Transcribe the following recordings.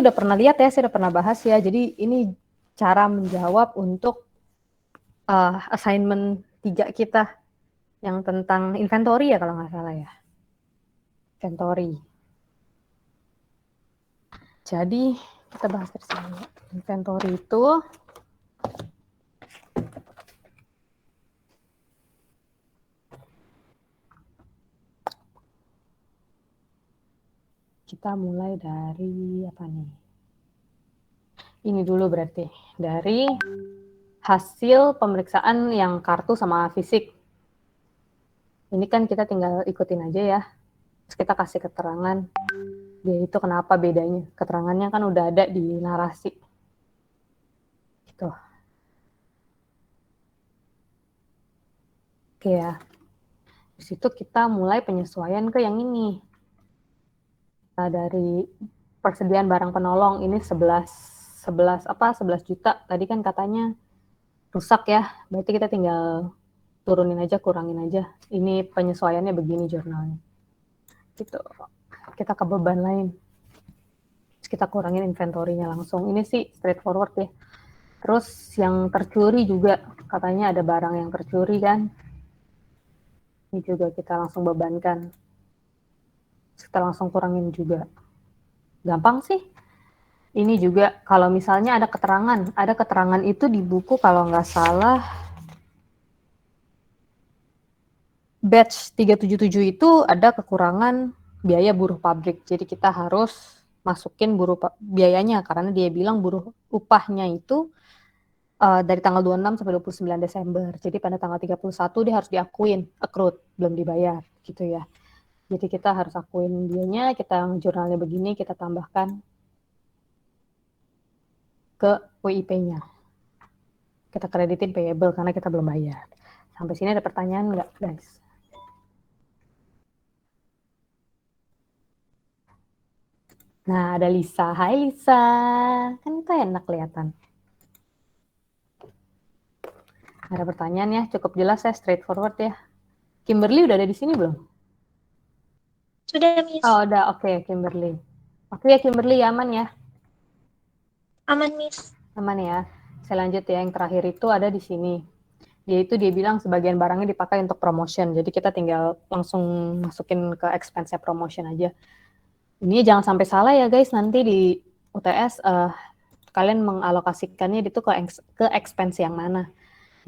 udah pernah lihat ya, saya udah pernah bahas ya. Jadi ini cara menjawab untuk assignment 3 kita yang tentang inventory ya kalau nggak salah ya. Inventory. Jadi kita bahas dari sini. Inventory itu kita mulai dari apa nih? Ini dulu berarti dari hasil pemeriksaan yang kartu sama fisik. Ini kan kita tinggal ikutin aja ya. Terus kita kasih keterangan. Ya itu kenapa bedanya. Keterangannya kan udah ada di narasi. Gitu. Oke ya. Di situ kita mulai penyesuaian ke yang ini. Nah, dari persediaan barang penolong ini 11 juta. Tadi kan katanya rusak ya. Berarti kita tinggal turunin aja, kurangin aja. Ini penyesuaiannya begini jurnalnya. Gitu. Kita ke beban lain. Terus kita kurangin inventory-nya langsung. Ini sih straightforward ya. Terus yang tercuri juga, katanya ada barang yang tercuri kan. Ini juga kita langsung bebankan. Kita langsung kurangin juga. Gampang sih. Ini juga kalau misalnya ada keterangan itu di buku kalau nggak salah batch 377 itu ada kekurangan biaya buruh pabrik. Jadi kita harus masukin biayanya karena dia bilang buruh upahnya itu dari tanggal 26 sampai 29 Desember. Jadi pada tanggal 31 dia harus diakuin accrued, belum dibayar gitu ya. Jadi kita harus akuin dianya, kita jurnalnya begini, kita tambahkan ke WIP-nya. Kita kreditin payable karena kita belum bayar. Sampai sini ada pertanyaan nggak, guys? Nah, ada Lisa. Hai Lisa. Kan itu enak kelihatan. Ada pertanyaan ya, cukup jelas ya, straightforward ya. Kimberly udah ada di sini belum? Sudah, Miss. Oh, udah. Oke, Kimberly. Oke ya, Kimberly, aman ya? Aman, Miss. Aman ya. Saya lanjut ya, yang terakhir itu ada di sini. Dia bilang sebagian barangnya dipakai untuk promotion. Jadi kita tinggal langsung masukin ke expense promotion aja. Ini jangan sampai salah ya guys, nanti di UTS kalian mengalokasikannya itu ke expense yang mana.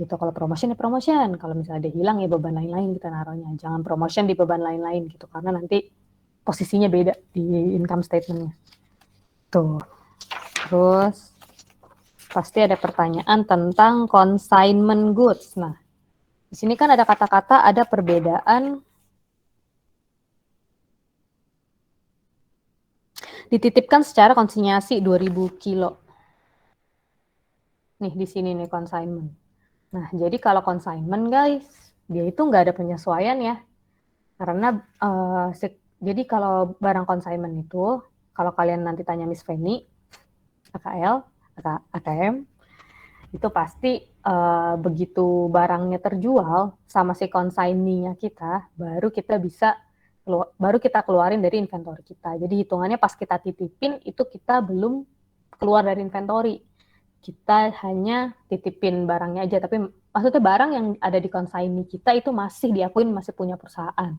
Gitu. Kalau promotion ya promotion, kalau misalnya dia hilang ya beban lain-lain kita naruhnya. Jangan promotion di beban lain-lain gitu karena nanti posisinya beda di income statement-nya. Tuh. Terus pasti ada pertanyaan tentang consignment goods. Nah, di sini kan ada kata-kata, ada perbedaan dititipkan secara konsinyasi 2000 kilo. Nih di sini nih consignment. Nah, jadi kalau consignment guys, dia itu nggak ada penyesuaian ya. Karena jadi kalau barang consignment itu, kalau kalian nanti tanya Miss Feni, AKL, AKM, itu pasti begitu barangnya terjual sama si consignee-nya kita, baru kita keluarin dari inventory kita. Jadi hitungannya pas kita titipin itu kita belum keluar dari inventory. Kita hanya titipin barangnya aja, tapi maksudnya barang yang ada di consignee kita itu masih diakuin masih punya perusahaan.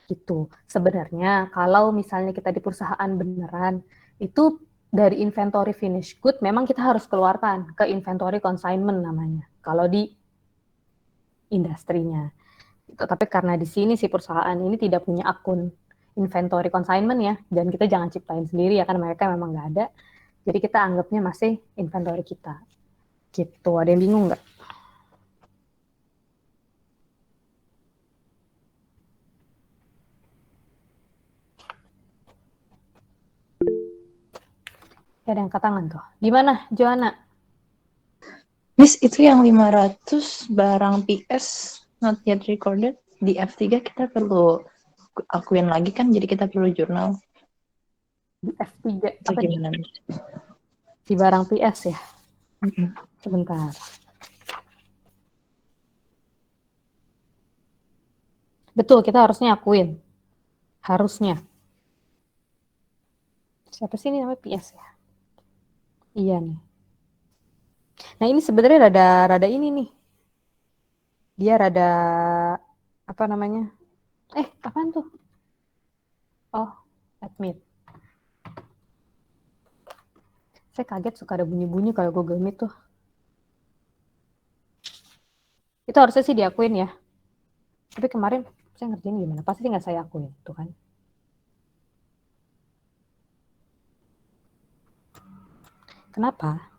Gitu. Sebenarnya kalau misalnya kita di perusahaan beneran, itu dari inventory finished good memang kita harus keluarkan ke inventory consignment namanya. Kalau di industrinya. Tapi karena di sini si perusahaan ini tidak punya akun inventory consignment ya, dan kita jangan ciptain sendiri ya kan mereka memang nggak ada. Jadi kita anggapnya masih inventory kita. Gitu. Ada yang bingung nggak? Ada yang angkat tangan tuh. Gimana, Joanna? Miss, itu yang 500 barang PS not yet recorded di F3 kita perlu akuin lagi kan, jadi kita perlu jurnal. Di F3. Itu Apa gimana? di barang PS ya? Mm-hmm. Sebentar. Betul, kita harusnya akuin. Harusnya. Siapa sih ini namanya PS ya? Iya nih. Nah ini sebenarnya rada ini nih. Dia rada apa namanya? Apaan tuh? Oh, admit. Saya kaget suka ada bunyi-bunyi kalau Google Meet tuh. Itu harusnya sih diakuin ya. Tapi kemarin saya ngerjain gimana? Pasti nggak saya akuin, tuh kan? Kenapa?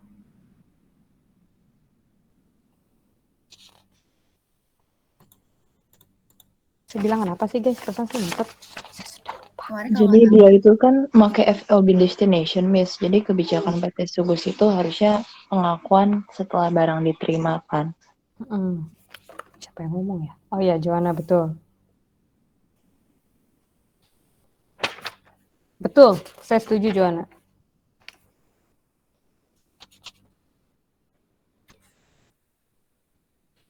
Saya bilang kenapa sih guys? Pesan sih ngetep. Kemarin kalau Jadi nggak dia salah, itu kan pakai FLB destination, Miss. Jadi kebijakan PT Subus itu harusnya pengakuan setelah barang diterima kan. Siapa yang ngomong ya? Oh iya, Joanna, betul. Betul, saya setuju Joanna.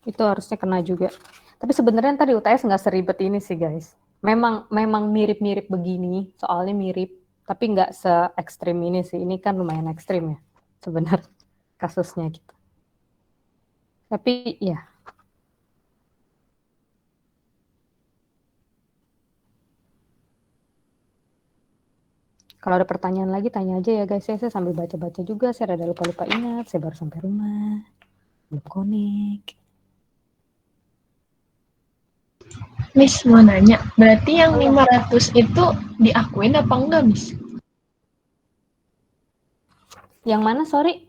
Itu harusnya kena juga. Tapi sebenarnya tadi UTS nggak seribet ini sih guys. Memang mirip-mirip begini, soalnya mirip, tapi nggak se-ekstrim ini sih. Ini kan lumayan ekstrim ya, sebenarnya kasusnya gitu. Tapi ya, kalau ada pertanyaan lagi tanya aja ya guys. Saya sambil baca-baca juga, saya rada lupa-lupa ingat. Saya baru sampai rumah, belum connect. Miss mau nanya, berarti yang 500 itu diakuin apa enggak, Miss? Yang mana, sorry?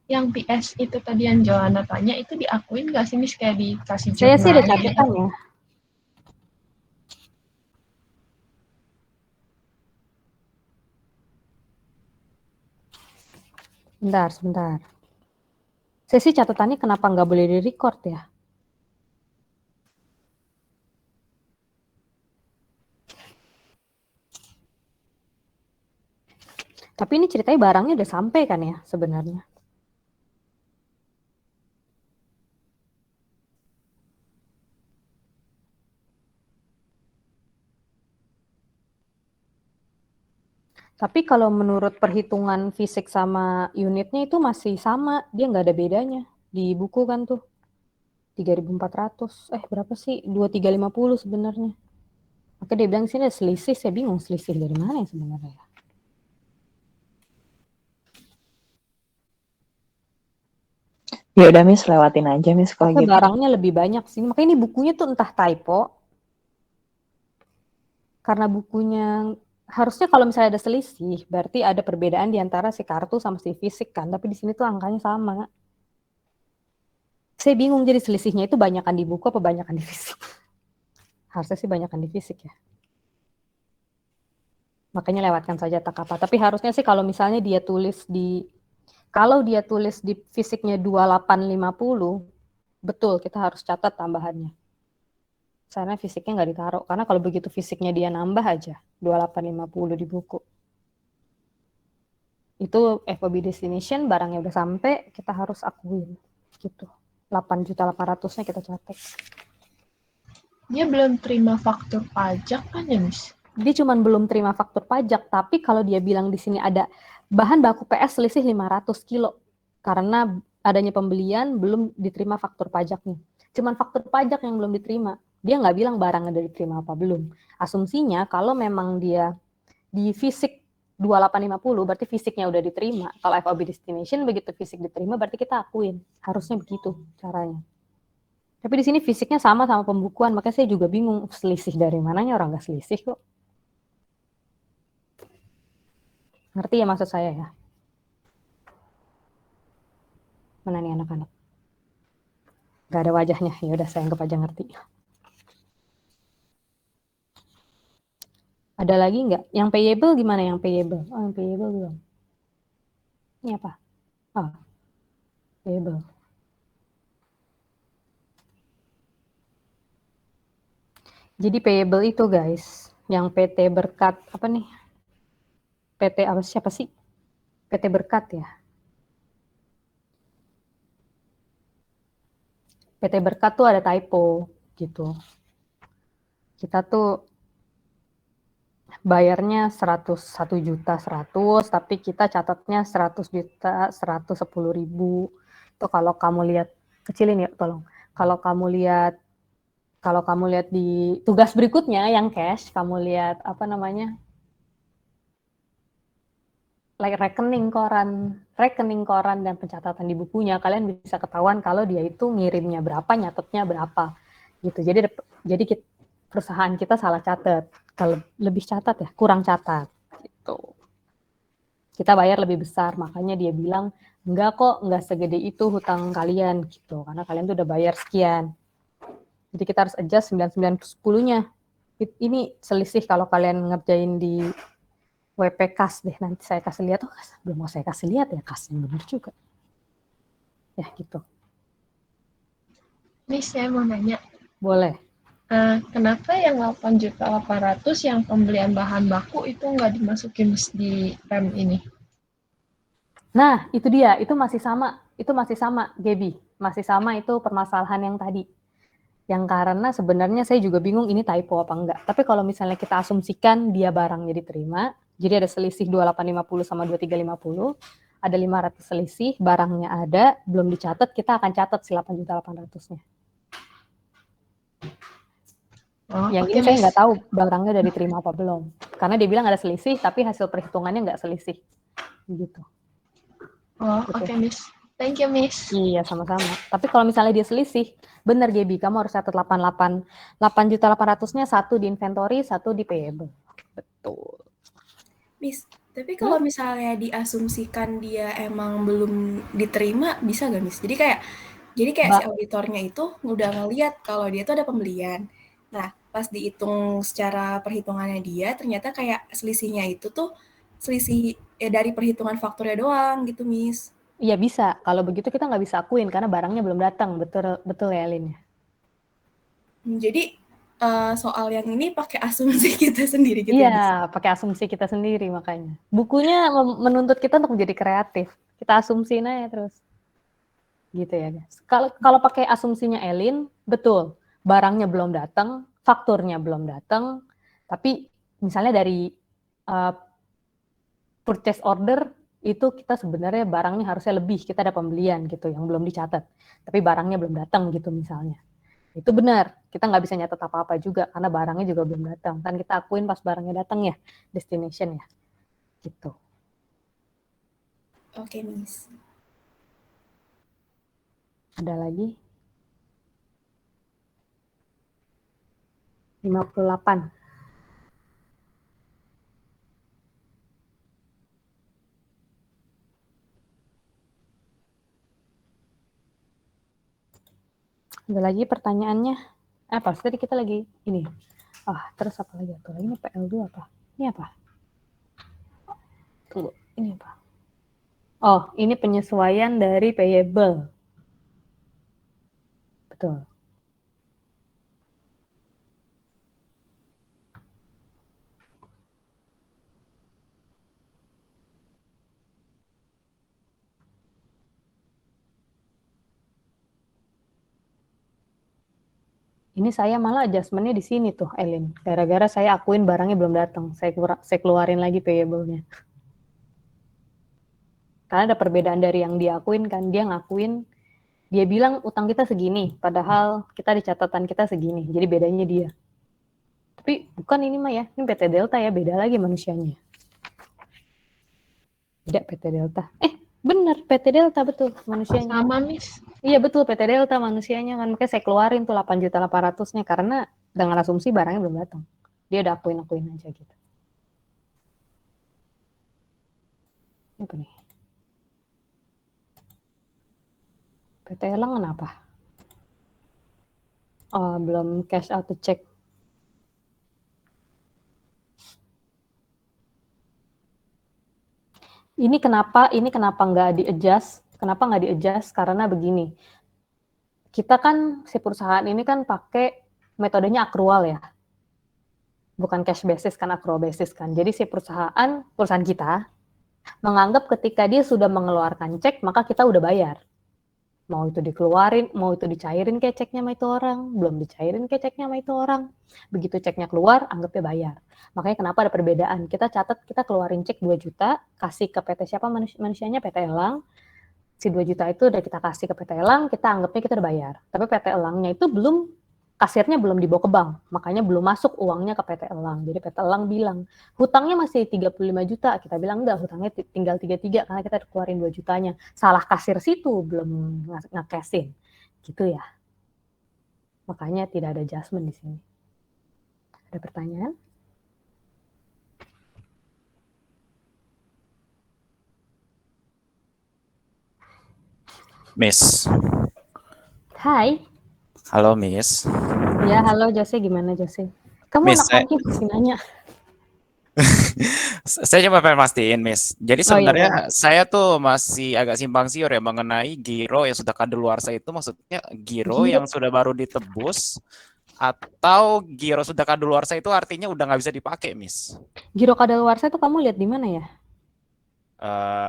Yang PS itu tadi yang Joanna tanya, itu diakuin nggak sih, Miss? Kayak dikasih Saya sih ada jurnal gitu. catatan ya. Sebentar. Saya sih catatannya kenapa nggak boleh di-record ya? Tapi ini ceritanya barangnya udah sampai kan ya sebenarnya. Tapi kalau menurut perhitungan fisik sama unitnya itu masih sama, dia nggak ada bedanya. Di buku kan tuh 3.400, berapa sih? 2.350 sebenarnya. Maka dia bilang sini ada selisih, saya bingung selisih dari mana ya sebenarnya. Ya udah Miss, lewatin aja Miss kalau Tapi gitu. barangnya lebih banyak sih, makanya ini bukunya tuh entah typo, karena bukunya harusnya kalau misalnya ada selisih, berarti ada perbedaan di antara si kartu sama si fisik kan, tapi di sini tuh angkanya sama. Saya bingung jadi selisihnya itu banyakan di buku apa banyakan di fisik. Harusnya sih banyakan di fisik ya. Makanya lewatkan saja tak apa. Tapi harusnya sih kalau misalnya dia tulis di fisiknya 2850, betul kita harus catat tambahannya. Karena fisiknya nggak ditaruh. Karena kalau begitu fisiknya dia nambah aja 2850 di buku. Itu FOB destination, barangnya udah sampai, kita harus akuin. Gitu. 8.800-nya kita catat. Dia belum terima faktur pajak kan ya, Miss? Dia cuma belum terima faktur pajak, tapi kalau dia bilang di sini ada bahan baku PS selisih 500 kilo, karena adanya pembelian belum diterima faktur pajaknya. Cuman faktur pajak yang belum diterima. Dia nggak bilang barangnya udah diterima apa belum. Asumsinya kalau memang dia di fisik 2850, berarti fisiknya udah diterima. Kalau FOB destination, begitu fisik diterima, berarti kita akuin. Harusnya begitu caranya. Tapi di sini fisiknya sama pembukuan, makanya saya juga bingung selisih dari mananya, orang nggak selisih kok. Ngerti ya maksud saya ya? Mana nih anak-anak? Gak ada wajahnya, ya udah saya anggap aja ngerti. Ada lagi nggak? Yang payable gimana yang payable? Oh, yang payable belum. Ini apa? Oh, payable. Jadi payable itu guys, yang PT Berkat, apa nih? PT apa siapa sih? PT Berkat ya. PT Berkat tuh ada typo gitu. Kita tuh bayarnya 101.100.000, tapi kita catatnya 100.110.000. Itu kalau kamu lihat, kecilin ya tolong. Kalau kamu lihat di tugas berikutnya yang cash, kamu lihat apa namanya? rekening koran dan pencatatan di bukunya, kalian bisa ketahuan kalau dia itu ngirimnya berapa, nyatetnya berapa. Gitu. Jadi perusahaan kita salah catat. Kalau lebih catat ya, kurang catat gitu. Kita bayar lebih besar, makanya dia bilang enggak kok, enggak segede itu hutang kalian gitu, karena kalian tuh udah bayar sekian. Jadi kita harus adjust 99/10-nya. Ini selisih kalau kalian ngerjain di WP kas deh, nanti saya kasih lihat. Oh, belum mau saya kasih lihat ya kasnya, benar juga. Ya gitu. Miss, saya mau nanya. Boleh. Kenapa yang 8.800.000 yang pembelian bahan baku itu nggak dimasukin di rem ini? Nah, itu dia. Itu masih sama, Gaby. Masih sama itu permasalahan yang tadi. Yang karena sebenarnya saya juga bingung ini typo apa enggak. Tapi kalau misalnya kita asumsikan dia barangnya diterima, jadi ada selisih 2850 sama 2350, ada 500 selisih, barangnya ada, belum dicatat, kita akan catat si 8.800.000-nya. Yang ini saya nggak tahu barangnya udah diterima apa belum. Karena dia bilang ada selisih, tapi hasil perhitungannya nggak selisih. Gitu. Oke, Miss. Thank you, Miss. Iya, sama-sama. Tapi kalau misalnya dia selisih, benar Gaby, kamu harus catat 8.800.000-nya satu di inventory, satu di payable. Betul. Miss, tapi kalau misalnya diasumsikan dia emang belum diterima, bisa nggak, Miss? Jadi kayak si auditornya itu udah ngeliat kalau dia tuh ada pembelian. Nah, pas dihitung secara perhitungannya dia, ternyata kayak selisihnya itu tuh selisih dari perhitungan fakturnya doang gitu, Miss. Iya bisa. Kalau begitu kita nggak bisa akuin karena barangnya belum datang. Betul ya, Lin? Jadi soal yang ini pakai asumsi kita sendiri gitu. Iya, pakai asumsi kita sendiri makanya. Bukunya menuntut kita untuk menjadi kreatif. Kita asumsiin aja terus. Gitu ya, guys. Kalau pakai asumsinya Elin, betul. Barangnya belum datang, fakturnya belum datang, tapi misalnya dari purchase order itu kita sebenarnya barangnya harusnya lebih, kita ada pembelian gitu yang belum dicatat, tapi barangnya belum datang gitu misalnya. Itu benar, kita nggak bisa nyatet apa-apa juga karena barangnya juga belum datang. Kan kita akuin pas barangnya datang ya, destination ya, gitu. Oke, Miss. Ada lagi? 58. Ada lagi pertanyaannya? Apa? Tadi kita lagi ini. Terus apa lagi? Ini PL2 apa? Ini apa? Tunggu, ini apa? Ini penyesuaian dari payable. Betul. Ini saya malah adjustment-nya di sini tuh, Elin. Gara-gara saya akuin barangnya belum datang. Saya keluarin lagi payable-nya. Karena ada perbedaan dari yang dia akuin kan. Dia ngakuin, dia bilang utang kita segini. Padahal kita di catatan kita segini. Jadi bedanya dia. Tapi bukan ini mah ya. Ini PT Delta ya. Beda lagi manusianya. Beda PT Delta. Bener, PT Delta betul manusianya. Sama, Miss. Iya betul, PT Delta manusianya kan. Makanya saya keluarin tuh 8.800.000-nya karena dengan asumsi barangnya belum datang. Dia udah akuin aja gitu. Apa nih? PT Elang kenapa? Belum cash out to check. Ini kenapa nggak di-adjust? Kenapa nggak di-adjust? Karena begini. Kita kan, si perusahaan ini kan pakai metodenya accrual ya. Bukan cash basis kan, accrual basis kan. Jadi si perusahaan kita menganggap ketika dia sudah mengeluarkan cek, maka kita udah bayar. Mau itu dikeluarin, mau itu dicairin kayak ceknya sama itu orang, belum dicairin kayak ceknya sama itu orang. Begitu ceknya keluar, anggapnya bayar. Makanya kenapa ada perbedaan. Kita catat, kita keluarin cek 2 juta, kasih ke PT siapa manusianya, PT Elang. Si 2 juta itu udah kita kasih ke PT Elang, kita anggapnya kita udah bayar. Tapi PT Elangnya itu kasirnya belum dibawa ke bank, makanya belum masuk uangnya ke PT Elang. Jadi PT Elang bilang, hutangnya masih 35 juta. Kita bilang enggak, hutangnya tinggal 33 karena kita keluarin 2 jutanya. Salah kasir situ, belum nge-cashin. Gitu ya. Makanya tidak ada adjustment di sini. Ada pertanyaan? Miss. Hai. Halo, Miss. Ya, halo Jose, gimana Jose? Kamu Miss, anak lagi masih nanya. Saya cuma pengen pastiin, Miss. Jadi Oh, iya, sebenarnya iya. saya tuh masih agak simpang siur ya mengenai giro yang sudah kadaluarsa itu, maksudnya giro yang sudah baru ditebus atau giro sudah kadaluarsa itu artinya udah nggak bisa dipakai, Miss. Giro kadaluarsa itu kamu lihat di mana ya?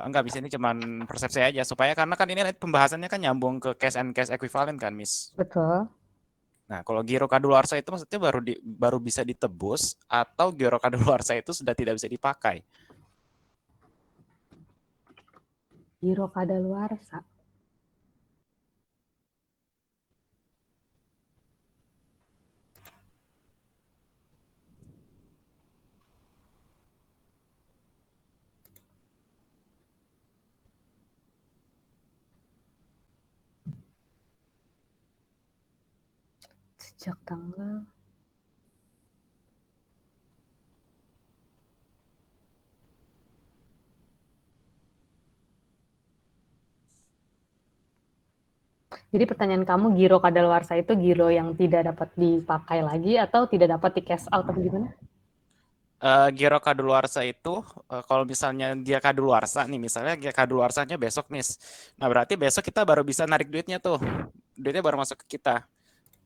Enggak bisa, ini cuman persepsi aja supaya karena kan ini pembahasannya kan nyambung ke cash and cash equivalent kan, Miss. Betul. Nah, kalau giro kadaluarsa itu maksudnya baru bisa ditebus atau giro kadaluarsa itu sudah tidak bisa dipakai. Giro kadaluarsa. Sejak tanggal Jadi pertanyaan kamu, giro kadaluarsa itu giro yang tidak dapat dipakai lagi atau tidak dapat di cash out atau gimana? Giro kadaluarsa itu kalau misalnya dia kadaluarsa nih, misalnya dia kadaluarsanya besok, Miss. Nah, berarti besok kita baru bisa narik duitnya tuh. Duitnya baru masuk ke kita.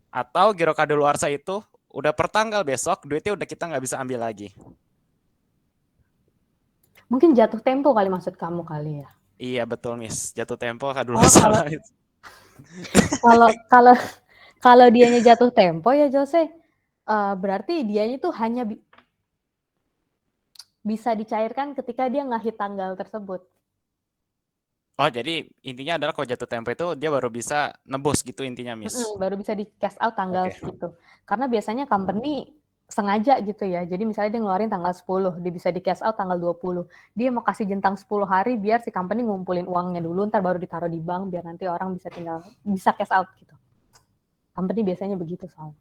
Atau giro kadaluarsa itu udah pertanggal besok, duitnya udah kita nggak bisa ambil lagi. Mungkin jatuh tempo kali maksud kamu kali ya. Iya, betul, Miss. Jatuh tempo kadaluarsa. Kalau dianya jatuh tempo ya Jose, berarti dianya itu hanya bisa dicairkan ketika dia ngahit tanggal tersebut. Oh, jadi intinya adalah kalau jatuh tempo itu dia baru bisa nebus gitu intinya, Miss. Baru bisa di cash out tanggal Oke. segitu. Karena biasanya company sengaja gitu ya. Jadi misalnya dia ngeluarin tanggal 10, dia bisa di cash out tanggal 20. Dia mau kasih jentang 10 hari biar si company ngumpulin uangnya dulu, ntar baru ditaruh di bank biar nanti orang bisa cash out gitu. Company biasanya begitu soalnya.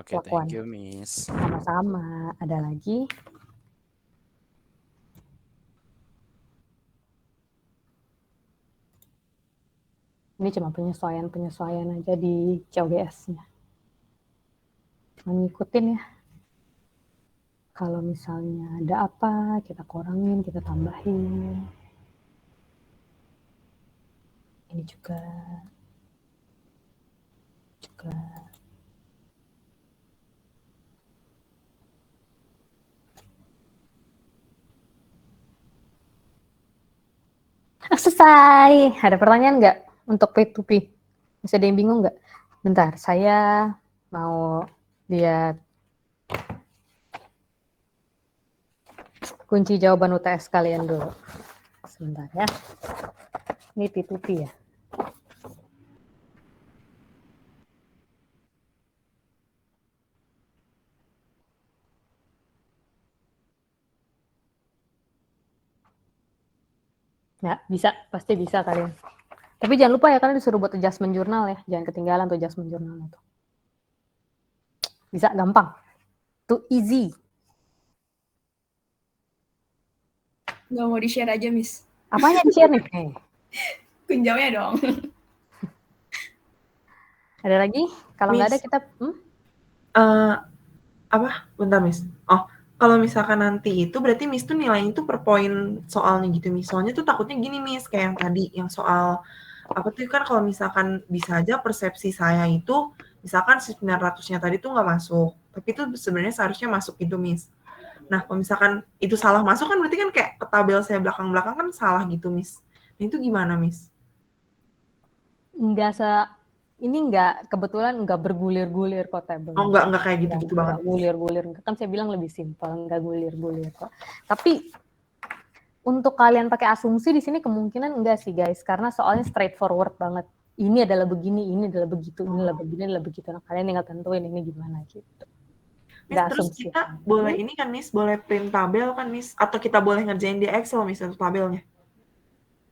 Oke, thank you, Miss. Sama-sama. Ada lagi? Ini cuma penyesuaian aja di COGS-nya. Ngikutin ya. Kalau misalnya ada apa, kita kurangin, kita tambahin. Ini juga. Selesai. Ada pertanyaan nggak untuk P2P? Masih ada yang bingung nggak? Bentar, saya mau lihat kunci jawaban UTS kalian dulu. Sebentar ya. Ini P2P ya. Ya, bisa. Pasti bisa kalian. Tapi jangan lupa ya, kalian disuruh buat adjustment jurnal ya. Jangan ketinggalan tuh adjustment jurnal itu. Bisa, gampang. Too easy. Nggak mau di-share aja, Miss. Apanya di-share nih? Kunjaunya dong. Ada lagi? Kalau nggak ada kita... Bentar, Miss. Oh, kalau misalkan nanti itu berarti Miss tuh nilainya tuh per poin soalnya gitu, Miss. Soalnya tuh takutnya gini, Miss, kayak yang tadi, yang soal apa tuh kan kalau misalkan bisa aja persepsi saya itu misalkan 900-nya tadi tuh nggak masuk, tapi itu sebenarnya seharusnya masuk gitu, Miss. Nah, kalau misalkan itu salah masuk kan berarti kan kayak ke tabel saya belakang-belakang kan salah gitu, Miss. Nah, itu gimana, Miss? nggak ini nggak kebetulan nggak bergulir-gulir kok tabelnya. Oh, nggak kayak gitu-gitu banget. Nggak gulir-gulir, kan saya bilang lebih simpel, nggak gulir-gulir kok. Tapi untuk kalian pakai asumsi di sini kemungkinan enggak sih guys, karena soalnya straightforward banget. Ini adalah begini, ini adalah begitu, ini adalah begini, adalah begitu. Nah, kalian tinggal tentuin ini gimana gitu. Miss, Nggak terus asumsi. kita boleh ini kan Miss, boleh print tabel kan Miss, atau kita boleh ngerjain di Excel Miss untuk tabelnya.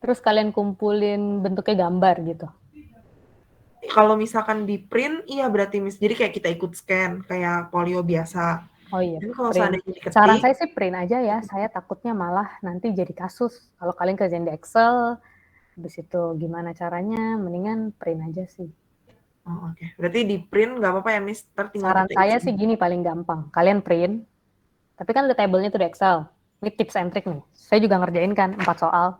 Terus kalian kumpulin bentuknya gambar gitu. Kalau misalkan di print, iya berarti Miss. Jadi kayak kita ikut scan, kayak polio biasa. Oh iya, Dan kalau print. seandainya diketik, Saran saya sih print aja ya. Saya takutnya malah nanti jadi kasus. Kalau kalian kerjain di Excel, habis itu gimana caranya, mendingan print aja sih. oh, oke. Berarti di print nggak apa-apa ya Miss? Saran saya sih gini paling gampang. Kalian print, tapi kan ada tabelnya tuh di Excel. Ini tips and trick nih. Saya juga ngerjain kan 4 soal,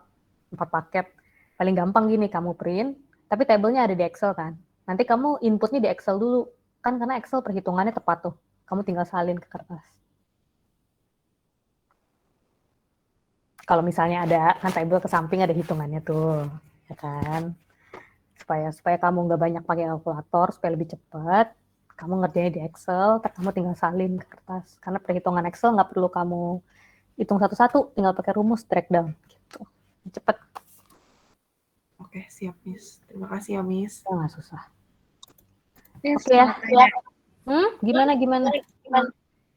4 paket. Paling gampang gini, kamu print, tapi tabelnya ada di Excel kan. Nanti kamu inputnya di Excel dulu. Kan karena Excel perhitungannya tepat tuh. Kamu tinggal salin ke kertas. Kalau misalnya ada, kan tabel ke samping ada hitungannya tuh. Ya kan? Supaya kamu nggak banyak pakai kalkulator, supaya lebih cepat. Kamu ngerjainnya di Excel, kamu tinggal salin ke kertas. Karena perhitungan Excel nggak perlu kamu hitung satu-satu, tinggal pakai rumus drag down. Gitu. Cepet. Oke, siap Miss. Terima kasih ya Miss. Ya, nggak susah. Miss, Oke ya. mau tanya. Gimana?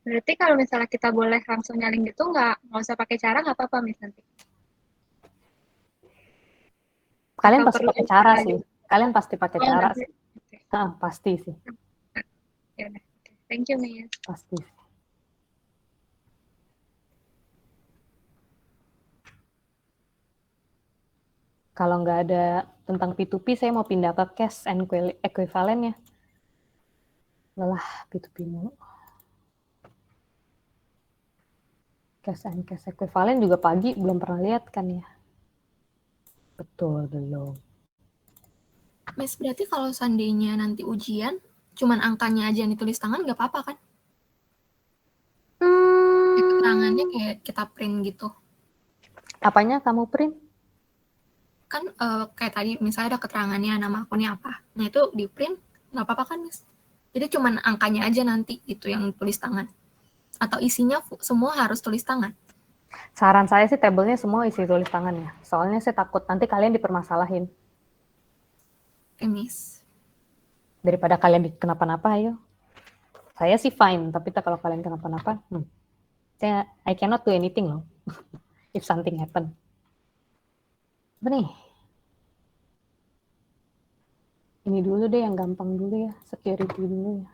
Berarti kalau misalnya kita boleh langsung nyalin gitu, nggak usah pakai cara, nggak apa-apa Miss nanti? Kalian Atau pasti perlu pakai cara cara sih. Kalian pasti pakai Oh, cara nanti. sih. Pasti sih. Ya udah. Thank you Miss. Pasti. Kalau nggak ada tentang P2P, saya mau pindah ke cash and equivalent ya. Lelah P2P mulu. Cash and cash equivalent juga pagi belum pernah lihat kan ya. Betul, belum. Miss, berarti kalau seandainya nanti ujian, cuman angkanya aja yang ditulis tangan nggak apa-apa kan? Keterangannya kayak kita print gitu. Apanya kamu print? Kan kayak tadi misalnya ada keterangannya nama akunnya apa. Nah itu di print nggak apa-apa kan Miss? Jadi cuman angkanya aja nanti itu yang tulis tangan. Atau isinya semua harus tulis tangan? Saran saya sih tabelnya semua isi tulis tangan ya. Soalnya saya takut nanti kalian dipermasalahin. Oke Miss. Daripada kalian kenapa-napa, ayo. Saya sih fine, tapi kalau kalian kenapa-napa, I cannot do anything loh. If something happen. Apa nih? Ini dulu deh yang gampang dulu ya, security dulu ya.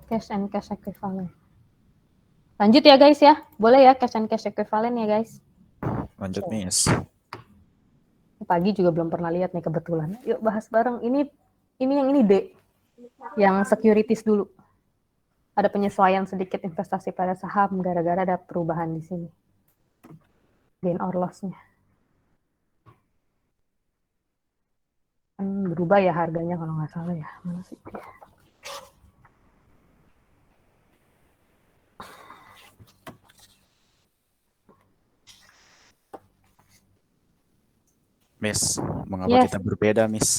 Cash and cash equivalent. Lanjut ya guys ya, boleh ya cash and cash equivalent ya guys. Lanjut Miss. Pagi juga belum pernah lihat nih kebetulan. Yuk bahas bareng. Ini yang ini D. Yang securities dulu. Ada penyesuaian sedikit investasi pada saham gara-gara ada perubahan di sini. Gain or loss-nya. Kan berubah ya harganya kalau nggak salah ya. Mana sih? Miss, mengapa kita berbeda Miss?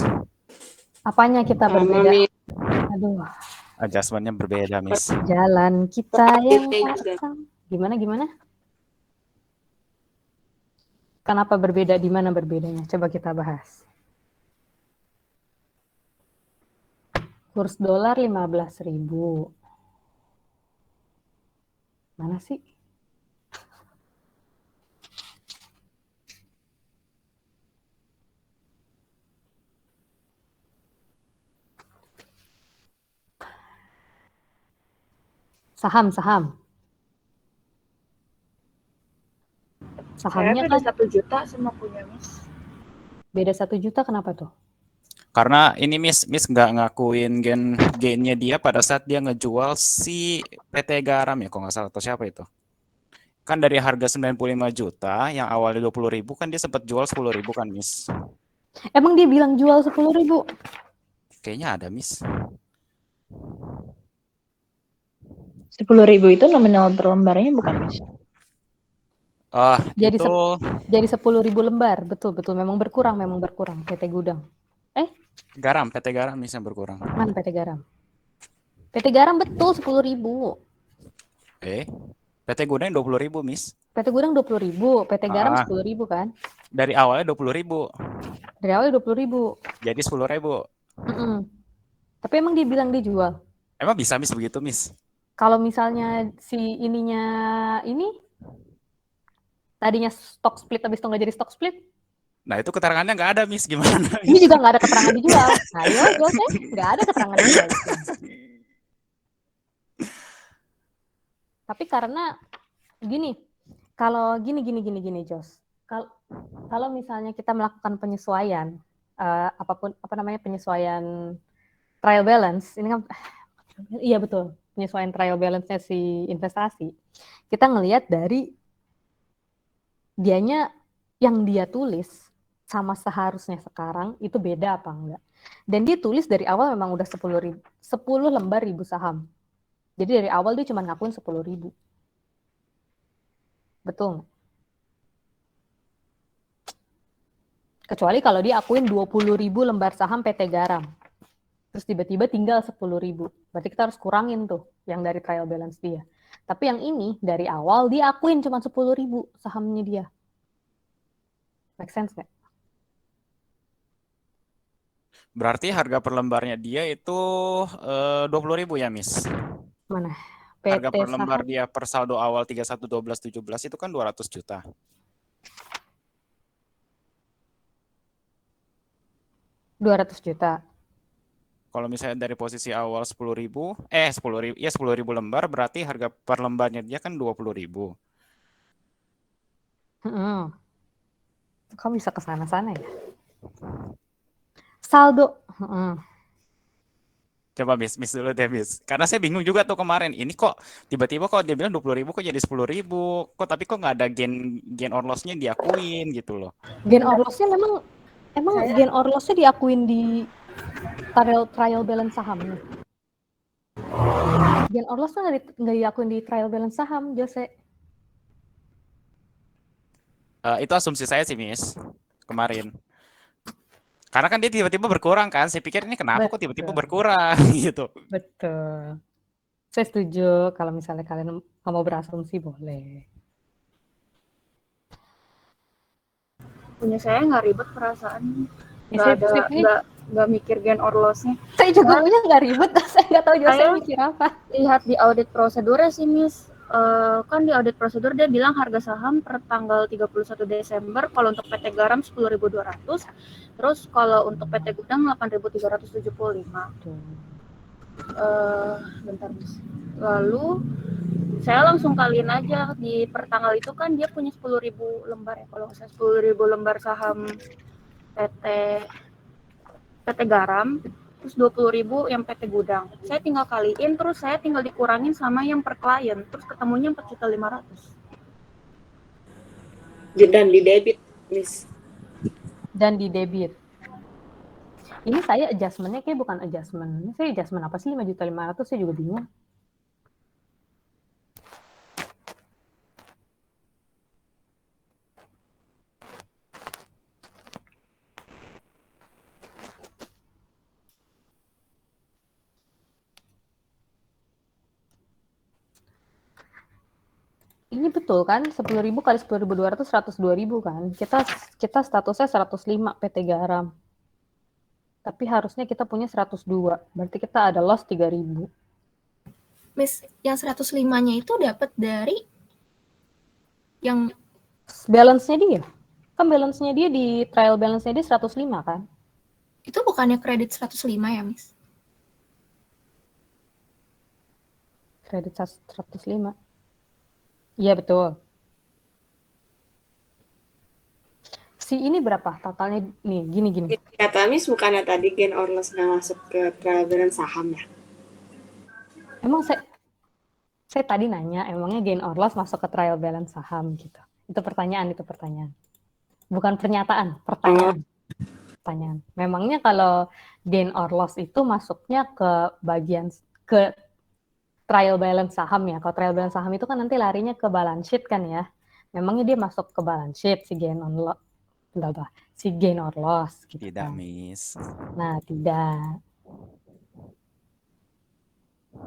Apanya kita berbeda? Aduh. Adjustment-nya berbeda Miss. Jalan kita yang gimana? Kenapa berbeda? Di mana berbedanya? Coba kita bahas. Kurs dolar 15.000. Mana sih? Saham. Sahamnya Saya kan beda 1 juta sama punya Miss. beda 1 juta, kenapa tuh? Karena ini Miss nggak ngakuin gainnya dia pada saat dia ngejual si PT Garam ya, kalau nggak salah, atau siapa itu. Kan dari harga 95 juta, yang awalnya 20.000 kan dia sempat jual 10.000 kan Miss. Emang dia bilang jual 10.000? Kayaknya ada Miss. 10.000 itu nominal per lembarnya bukan Miss? Jadi itu jadi 10.000 lembar, betul memang berkurang PT Gudang. Garam, PT Garam Miss yang berkurang. Mana PT Garam? PT Garam betul 10.000. PT Gudang 20.000 Miss. PT Gudang 20.000, PT Garam Ah. 10.000 kan? Dari awalnya 20.000. Dari awal 20.000. Jadi 10.000. Tapi emang dia bilang dijual. Emang bisa Miss begitu Miss? Kalau misalnya si ininya ini tadinya stok split habis itu nggak jadi stok split, Nah itu keterangannya nggak ada Miss, gimana? ini juga nggak ada keterangan dijual. Ayo, Jose, nggak ada keterangan dijual. Tapi karena gini, kalau gini Jos, kalau misalnya kita melakukan penyesuaian penyesuaian trial balance, ini kan iya betul, penyesuaian trial balance-nya si investasi, kita ngelihat dari dianya yang dia tulis sama seharusnya sekarang itu beda apa enggak. Dan dia tulis dari awal memang udah 10 lembar ribu saham. Jadi dari awal dia cuma ngakuin 10.000. Betul nggak? Kecuali kalau dia akuin 20.000 lembar saham PT Garam. Terus tiba-tiba tinggal 10.000. Berarti kita harus kurangin tuh yang dari trial balance dia. Tapi yang ini dari awal dia akuin cuma 10.000 sahamnya dia. Make sense nggak? Berarti harga per lembarnya dia itu 20.000 ya Miss? Mana? Harga PT per lembar saham dia per saldo awal 31/12/17 itu kan 200 juta. $200 juta. Kalau misalnya dari posisi awal 10.000, 10.000 lembar, berarti harga per lembarnya dia kan 20.000. Kok bisa ke sana-sana ya? Saldo. Coba Miss dulu deh Miss. Karena saya bingung juga tuh kemarin. Ini kok tiba-tiba kok dia bilang 20.000 kok jadi 10.000. Kok tapi kok nggak ada gain or loss-nya diakuin gitu loh. Gain or loss-nya emang gain or loss-nya diakuin di trial balance sahamnya. Gain or loss-nya nggak diakuin di trial balance saham, Jose. Itu asumsi saya sih Miss kemarin. Karena kan dia tiba-tiba berkurang kan. Saya pikir ini kenapa kok tiba-tiba berkurang gitu. Betul. Saya setuju kalau misalnya kalian mau berasumsi boleh. Punya saya nggak ribet perasaan. Ya, Nggak mikir gain or loss-nya. Saya juga punya nggak ribet. Saya nggak tahu Jose mikir apa. Lihat di audit prosedurnya sih Miss. Kan di audit prosedur dia bilang harga saham per tanggal 31 Desember kalau untuk PT Garam 10.200, terus kalau untuk PT Gudang 8.375. Bentar Miss. Lalu saya langsung kaliin aja di per tanggal itu kan dia punya 10.000 lembar ya, kalau saya 10.000 lembar saham PT Garam, terus 20.000 yang PT Gudang. Saya tinggal kaliin, terus saya tinggal dikurangin sama yang per klien, terus ketemunya 4.500.000. Dan di debit, Miss. Dan di debit. Ini saya adjustment-nya kayak bukan adjustment. Ini saya adjustment apa sih 5.500.000? Saya juga bingung. Ini betul kan? 10.000 kali 10.200, 102.000 kan? Kita statusnya 105 PT Garam. Tapi harusnya kita punya 102. Berarti kita ada loss 3.000. Miss, yang 105-nya itu dapat dari yang balance-nya dia. Kan balance-nya dia di trial balance-nya dia 105 kan? Itu bukannya kredit 105 ya, Miss? Kredit 105. Iya betul. Si ini berapa totalnya nih? Gini. Kata Miss bukannya tadi gain or loss nggak masuk ke trial balance saham ya? Emang saya tadi nanya, emangnya gain or loss masuk ke trial balance saham gitu? Itu pertanyaan. Bukan pernyataan, pertanyaan. Pertanyaan. Memangnya kalau gain or loss itu masuknya ke trial balance saham ya. Kalau trial balance saham itu kan nanti larinya ke balance sheet kan ya. Memangnya dia masuk ke balance sheet si gain Bentar. Si gain or loss gitu Tidak, kan. Miss. Nah, tidak.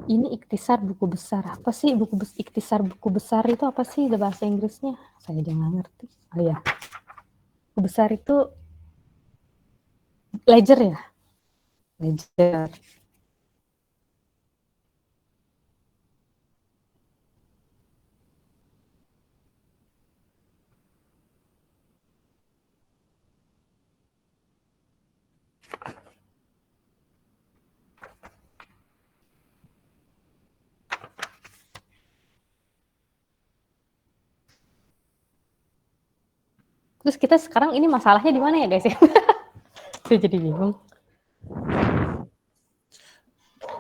Ini ikhtisar buku besar. Apa sih ikhtisar buku besar itu apa sih bahasa Inggrisnya? Saya jangan ngerti. Oh ya. Buku besar itu ledger ya? Ledger. Terus kita sekarang ini masalahnya di mana ya guys ya? Saya jadi bingung.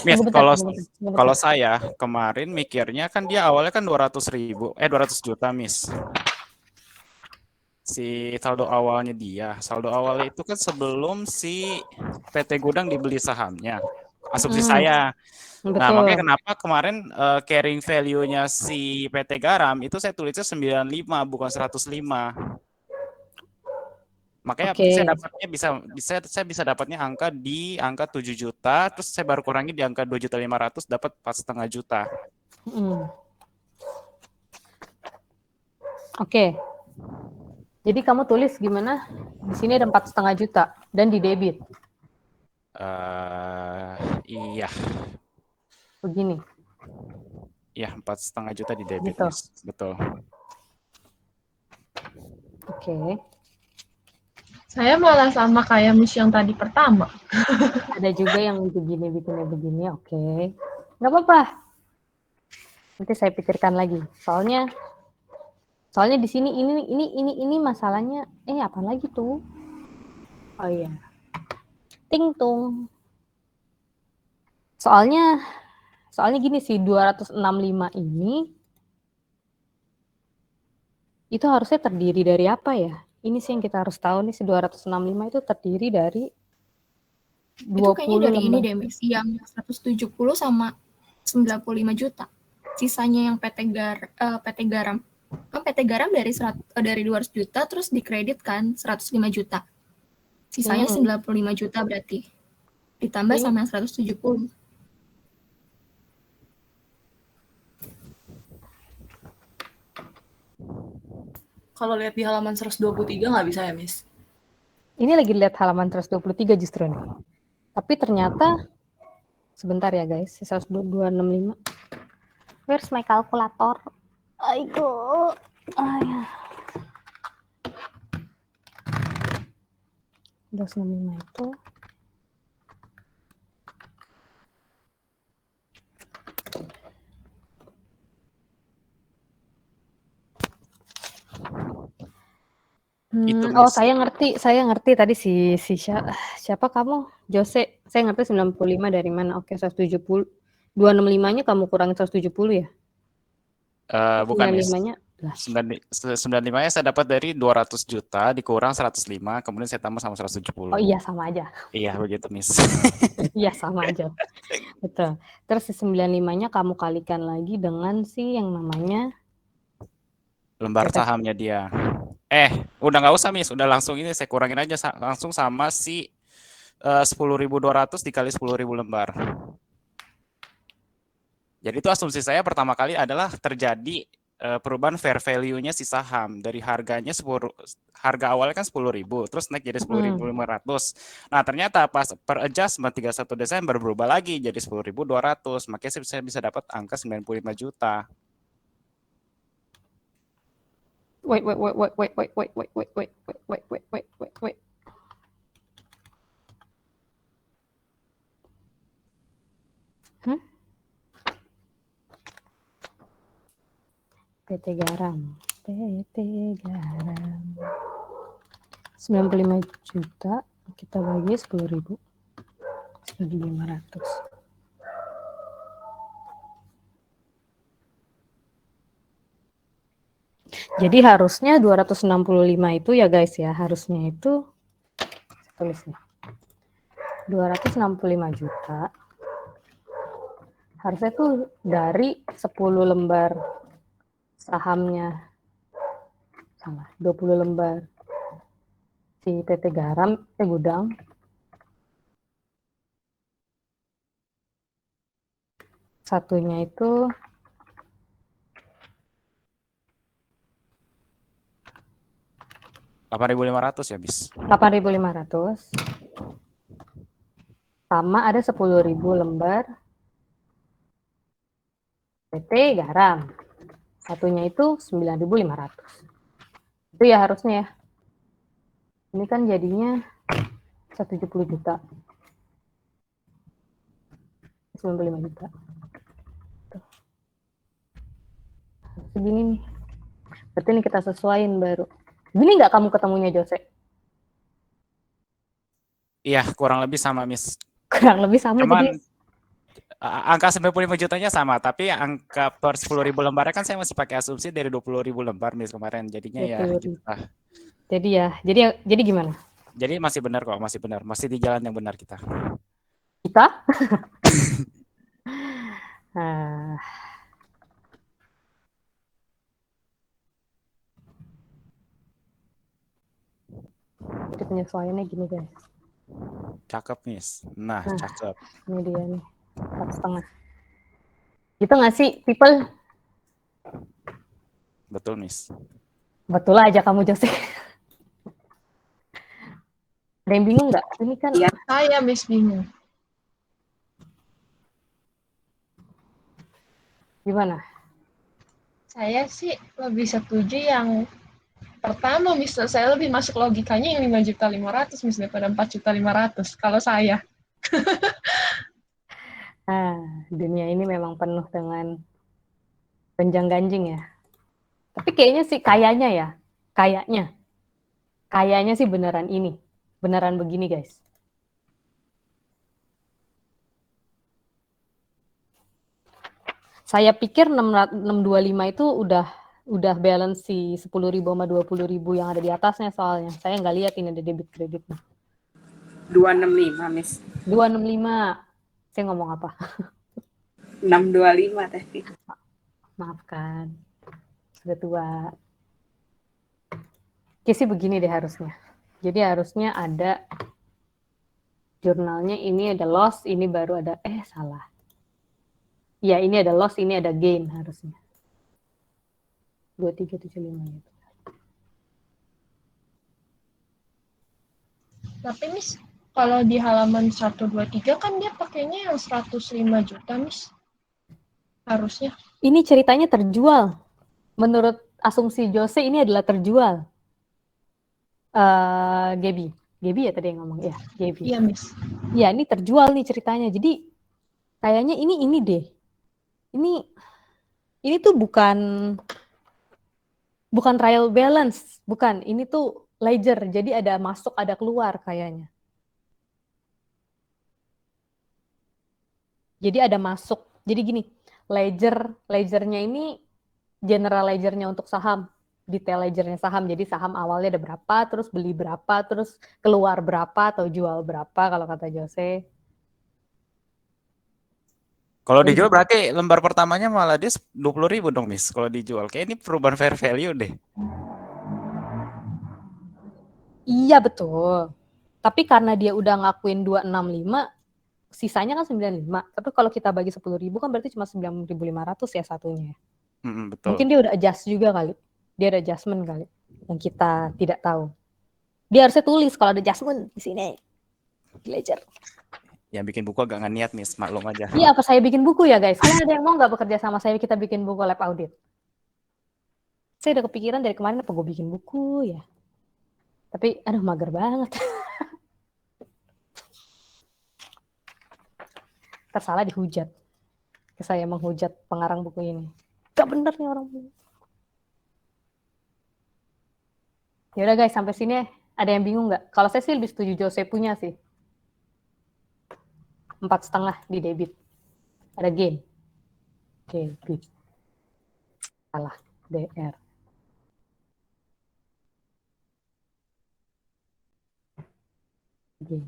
Miss, Tunggu bentar. kalau saya kemarin mikirnya kan dia awalnya kan 200 juta, Miss. Si saldo awalnya saldo awalnya itu kan sebelum si PT Gudang dibeli sahamnya. Asumsi saya. Nah, makanya Betul. kenapa kemarin carrying value-nya si PT Garam itu saya tulisnya 95 bukan 105. Makanya Oke. saya bisa dapatnya angka di angka 7 juta, terus saya baru kurangi di angka 2.500.000 dapat 4,5 juta. Oke. Jadi kamu tulis gimana? Di sini ada 4,5 juta dan di debit. Iya. Begini. Iya, 4,5 juta di debit. Gitu. Betul. Oke. Saya malah sama kayak Miss yang tadi pertama. Ada juga yang bikinnya begini. Oke. Nggak apa-apa. Nanti saya pikirkan lagi. Soalnya di sini ini masalahnya apa lagi tuh? Oh iya. Tingtung. Soalnya gini sih 265 ini itu harusnya terdiri dari apa ya? Ini sih yang kita harus tahu nih, si 265 itu terdiri dari 20 itu kayaknya dari lembar. ini deh, Miss, yang 170 sama 95 juta. Sisanya yang PT Garam. Kan PT Garam dari 200 juta terus dikredit kan 105 juta. Sisanya 95 juta berarti. Ditambah sama yang 170. Kalau lihat di halaman 123 nggak bisa ya, Miss? Ini lagi lihat halaman 123 justru nih. Tapi ternyata, sebentar ya guys, 10265. Where's my calculator? Aduh. 265 itu. Saya ngerti tadi siapa kamu? Jose. Saya ngerti 95 dari mana? Oke, 170. 265-nya kamu kurangin 170 ya? Bukan, Miss. 95-nya 95-nya saya dapat dari 200 juta dikurang 105, kemudian saya tambah sama 170. Oh iya, sama aja. Iya, begitu, Miss. Iya, sama aja. Betul. Terus 95-nya kamu kalikan lagi dengan si yang namanya lembar sahamnya dia. Udah nggak usah, Miss. Udah langsung ini saya kurangin aja langsung sama si 10.200 dikali 10.000 lembar. Jadi itu asumsi saya pertama kali adalah terjadi perubahan fair value-nya si saham dari harga awalnya kan 10.000 terus naik jadi 10.500. Nah, ternyata pas per adjustment 31 Desember berubah lagi jadi 10.200. Makanya saya bisa dapat angka 95 juta. Wait. PT Garam. 95 juta kita bagi 10.000. 1.500. Jadi harusnya 265 itu ya guys ya, harusnya itu tulis nih. 265 juta. Harusnya tuh dari 10 lembar sahamnya. Salah, 20 lembar si PT Garam, gudang. Satunya itu 8.500 ya, Bis. 8.500. Sama ada 10.000 lembar PT Garam. Satunya itu 9.500. Itu ya harusnya ya. Ini kan jadinya 170 juta. 95 juta. Tuh. Segini nih. Berarti ini kita sesuaiin baru. Gini nggak kamu ketemunya, Jose? Iya, kurang lebih sama, Miss. Kurang lebih sama. Cuman Jadi angka 95 jutanya sama, tapi angka per 10.000 lembarnya kan saya masih pakai asumsi dari 20.000 lembar, Miss, kemarin. Jadinya ya 20.000. gitu lah. Jadi gimana? Jadi masih benar kok, masih benar. Masih di jalan yang benar kita. Kita? Nah, jadi penyesuaiannya gini guys. Cakep, Miss. Nah, cakep. Ini dia nih, 4,5. Gitu nggak sih, people? Betul, Miss. Betul aja kamu, Jose. Ada yang bingung nggak? Ini kan Iya. Saya Miss bingung. gimana? Saya sih lebih setuju yang pertama, Miss. Saya lebih masuk logikanya yang 5.500.000, Miss, daripada 4.500.000 kalau saya. Nah, dunia ini memang penuh dengan gonjang-ganjing ya. Tapi kayaknya sih kayaknya sih beneran begini guys. Saya pikir 625 itu udah balance si 10.000 sama 20.000 yang ada di atasnya soalnya. Saya nggak lihat ini ada debit kreditnya. 265, Miss. 265. Saya ngomong apa? 625 tadi. Maafkan. Sudah tua. Oke sih begini deh harusnya. Jadi harusnya ada jurnalnya, ini ada loss, ini baru ada salah. Ya, ini ada loss, ini ada gain harusnya. 2375 gitu. Tapi Miss, kalau di halaman 123 kan dia pakainya yang 105 juta, Miss. Harusnya. Ini ceritanya terjual. Menurut asumsi Jose ini adalah terjual. Gaby ya tadi yang ngomong ya, Gaby. Iya, Miss. Ya, ini terjual nih ceritanya. Jadi kayaknya ini deh. Ini tuh bukan trial balance, bukan. Ini tuh ledger. Jadi ada masuk, ada keluar kayaknya. Jadi ada masuk. Jadi gini, ledgernya ini general ledgernya untuk saham, detail ledgernya saham. Jadi saham awalnya ada berapa, terus beli berapa, terus keluar berapa atau jual berapa kalau kata Jose. Kalau dijual berarti lembar pertamanya malah dia 20.000 dong, Miss. Kalau dijual, kayak ini perubahan fair value deh. Iya betul. Tapi karena dia udah ngakuin 265, sisanya kan 95. Tapi kalau kita bagi 10.000 kan berarti cuma 9.500 ya satunya. Betul. Mungkin dia udah adjust juga kali. Dia ada adjustment kali yang kita tidak tahu. Dia harusnya tulis kalau ada adjustment di sini. Di ledger. Yang bikin buku agak nggak niat, Miss. Maklum aja. Iya, apa saya bikin buku ya guys? Kalian ada yang mau nggak bekerja sama saya kita bikin buku lab audit? Saya udah kepikiran dari kemarin apa gue bikin buku ya. Tapi aduh mager banget. Tersalah dihujat. Saya menghujat pengarang buku ini. Gak bener nih orang. Ya udah guys, sampai sini ada yang bingung nggak? Kalau saya sih lebih setuju Jose punya sih. 4,5 di debit. Ada gain. Debit. Salah. DR. Gain.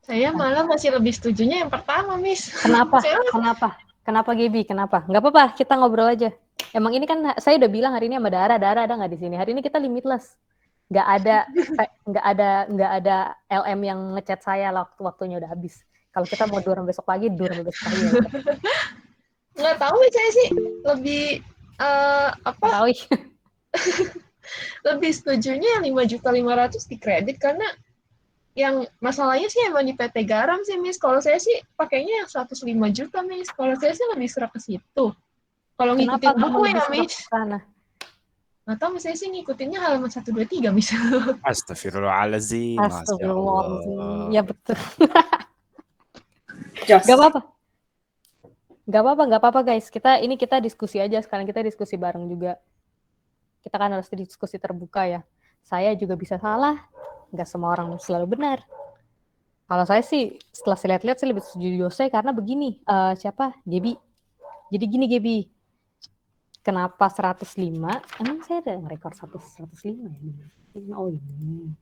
Saya malah masih lebih setujunya yang pertama, Miss. Kenapa? Saya Kenapa Gaby? Kenapa? Nggak apa-apa, kita ngobrol aja. Emang ini kan saya udah bilang hari ini sama Dara ada nggak di sini? Hari ini kita limitless. Nggak ada LM yang ngechat saya waktunya udah habis. Kalau kita mau durang besok pagi aja. nggak tahu, saya sih lebih Tahu. lebih setujunya yang 5.500.000 dikredit karena yang masalahnya sih emang di PT Garam sih, Miss. Kalau saya sih pakainya yang 105 juta, Miss. Kalau saya sih lebih serak ke situ. Kalau ngikutin buku ya, Miss. Nggak tahu, saya sih ngikutinnya halaman 123, Miss. Astagfirullahaladzim. Astagfirullahaladzim. Ya betul. Just. Gak apa-apa guys. Kita diskusi aja sekarang, kita diskusi bareng juga. Kita kan harus diskusi terbuka ya. Saya juga bisa salah. Nggak semua orang selalu benar. Kalau saya sih setelah saya lihat-lihat saya lebih setuju Yose karena begini, Gaby. Jadi gini Gaby. Kenapa 105? Emang saya ada ngerekor 105 ya? Oh ini.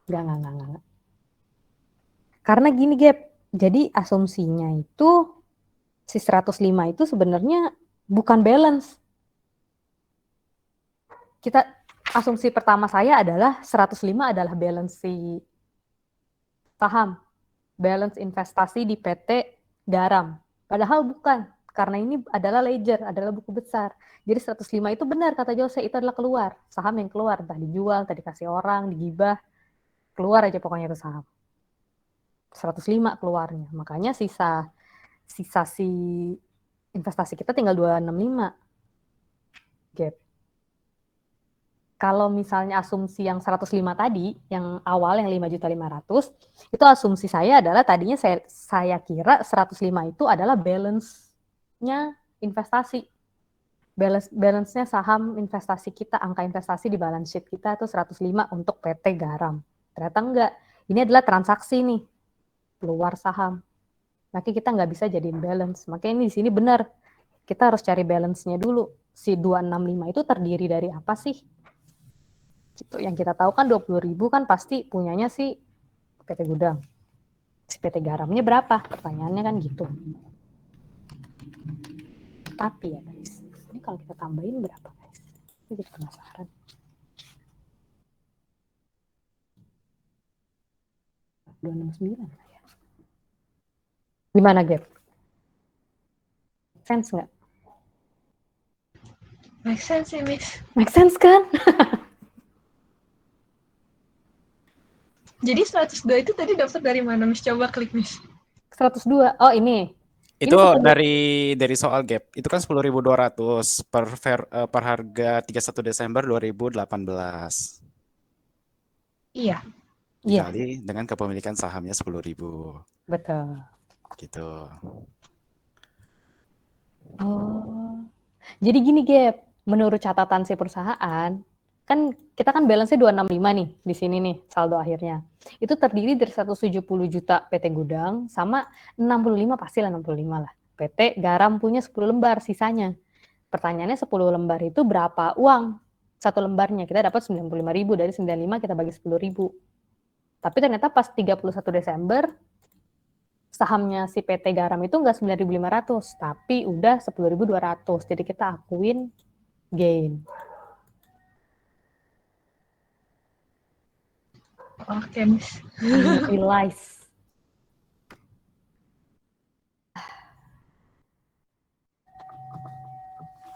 Enggak. Karena gini Gap. Jadi asumsinya itu si 105 itu sebenarnya bukan balance. Asumsi pertama saya adalah 105 adalah balance si saham, balance investasi di PT Garam. Padahal bukan, karena ini adalah ledger, adalah buku besar. Jadi 105 itu benar kata Jose, itu adalah keluar, saham yang keluar, entah dijual, entah dikasih orang, digibah, keluar aja pokoknya itu saham. 105 keluarnya, makanya sisa si investasi kita tinggal 265. Gap. Kalau misalnya asumsi yang 105 tadi, yang awal yang 5.500.000, itu asumsi saya adalah tadinya saya kira 105 itu adalah balance-nya investasi. Balance-nya saham investasi kita, angka investasi di balance sheet kita itu 105 untuk PT Garam. Ternyata enggak. Ini adalah transaksi nih, keluar saham. Makanya kita nggak bisa jadiin balance. Makanya ini di sini benar. Kita harus cari balance-nya dulu. Si 265 itu terdiri dari apa sih? Gitu. Yang kita tahu kan 20.000 kan pasti punyanya si PT Gudang. Si PT Garamnya berapa? Pertanyaannya kan gitu. Tapi ya guys, ini kalau kita tambahin berapa guys? Ini jadi penasaran. $269 ya. Gimana Gap? Sense nggak? Make sense sih, Miss. Make sense kan? Jadi 102 itu tadi dapat dari mana, Miss? Coba klik, Miss. 102. Oh, ini. Itu dari soal Gap. Itu kan 10.200 per harga 31 Desember 2018. Iya. Dikali dengan kepemilikan sahamnya 10.000. Betul. Gitu. Oh. Jadi gini, Gap. Menurut catatan si perusahaan, kan kita kan balance-nya 265 nih di sini nih saldo akhirnya. Itu terdiri dari 170 juta PT Gudang sama 65 pastilah 65 lah. PT Garam punya 10 lembar sisanya. Pertanyaannya 10 lembar itu berapa uang? Satu lembarnya kita dapat 95.000 dari 95 kita bagi 10.000. Tapi ternyata pas 31 Desember sahamnya si PT Garam itu enggak 9.500 tapi udah 10.200. Jadi kita akuin gain. Oke, Miss. Realize.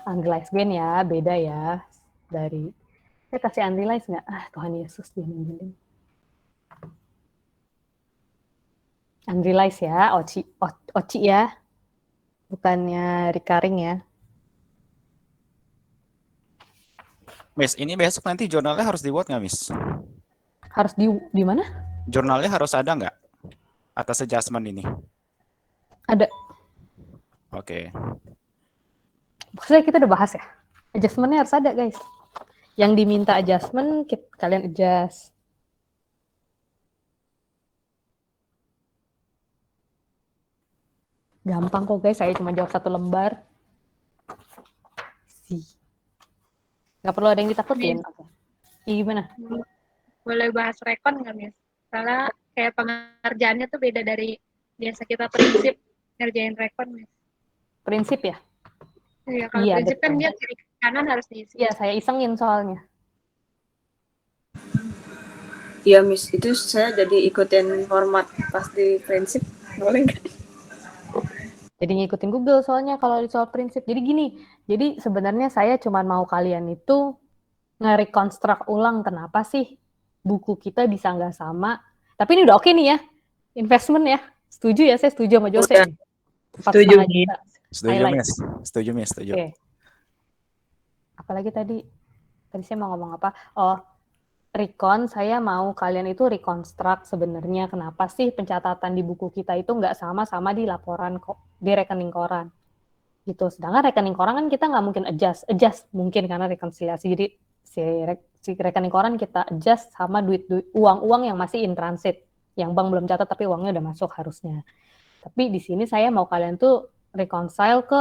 Unrealized gain ya, beda ya dari. Saya kasih unrealized nggak? Tuhan Yesus dia nungguin. Unrealized ya, Oci ya, bukannya recurring ya. Miss, ini besok nanti jurnalnya harus dibuat nggak, Miss? Harus di mana? Jurnalnya harus ada nggak? Atas adjustment ini? Ada. Oke. Maksudnya kita udah bahas ya. Adjustment-nya harus ada, guys. Yang diminta adjustment, kalian adjust. Gampang kok, guys. Saya cuma jawab 1 lembar. Nggak perlu ada yang ditakutin. Oke. Gimana? Boleh bahas rekon nggak, Miss? Soalnya kayak pengerjaannya tuh beda dari biasa kita prinsip ngerjain rekon, Miss. Prinsip ya? Iya, kalau Iya, prinsip kan betul. dia kiri kanan harus diisi. Iya, saya isengin soalnya. Iya, Miss. Itu saya jadi ikutin format pas di prinsip. Boleh nggak? Jadi ngikutin Google soalnya kalau di soal prinsip. Jadi gini, jadi sebenarnya saya cuma mau kalian itu nge-reconstruct ulang kenapa sih buku kita bisa nggak sama. Tapi ini udah oke nih ya, investment ya. Setuju ya, saya setuju sama Jose. Udah. nih. Setuju, 4,5 juta. Setuju, Highlight. Miss. Setuju, Miss. Setuju. Oke. Apalagi tadi saya mau ngomong apa? Oh, recon, saya mau kalian itu reconstruct sebenarnya kenapa sih pencatatan di buku kita itu nggak sama di laporan di rekening koran. Gitu. Sedangkan rekening koran kan kita nggak mungkin adjust mungkin karena rekonsiliasi. Jadi si rekening koran kita adjust sama uang-uang yang masih in transit, yang bank belum catat tapi uangnya udah masuk harusnya. Tapi di sini saya mau kalian tuh reconcile ke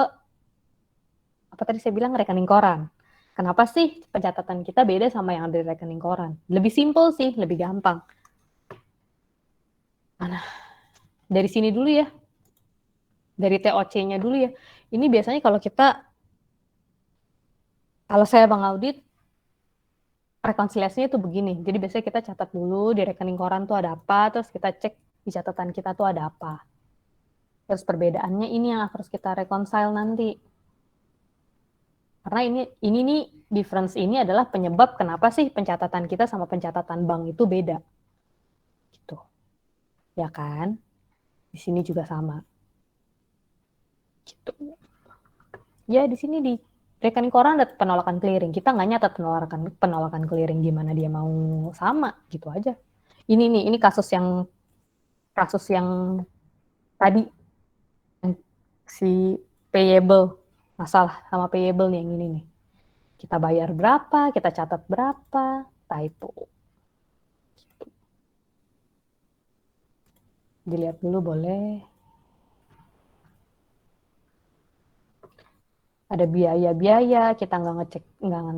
apa tadi saya bilang rekening koran. Kenapa sih pencatatan kita beda sama yang ada di rekening koran? Lebih simple sih, lebih gampang. Mana? Dari sini dulu ya. Dari TOC-nya dulu ya. Ini biasanya kalau saya mengaudit, rekonsiliasinya itu begini. Jadi biasanya kita catat dulu di rekening koran tuh ada apa, terus kita cek di catatan kita tuh ada apa. Terus perbedaannya ini yang harus kita reconcile nanti. Karena ini nih, difference ini adalah penyebab kenapa sih pencatatan kita sama pencatatan bank itu beda. Gitu. Ya kan? Di sini juga sama. Gitu. Ya di sini di rekening koran ada penolakan clearing. Kita nggak nyatat penolakan clearing gimana dia mau sama, gitu aja. Ini kasus yang tadi yang si payable, masalah sama payable nih yang ini nih. Kita bayar berapa, kita catat berapa, typo. Gitu. Dilihat dulu boleh. Ada biaya-biaya, kita nggak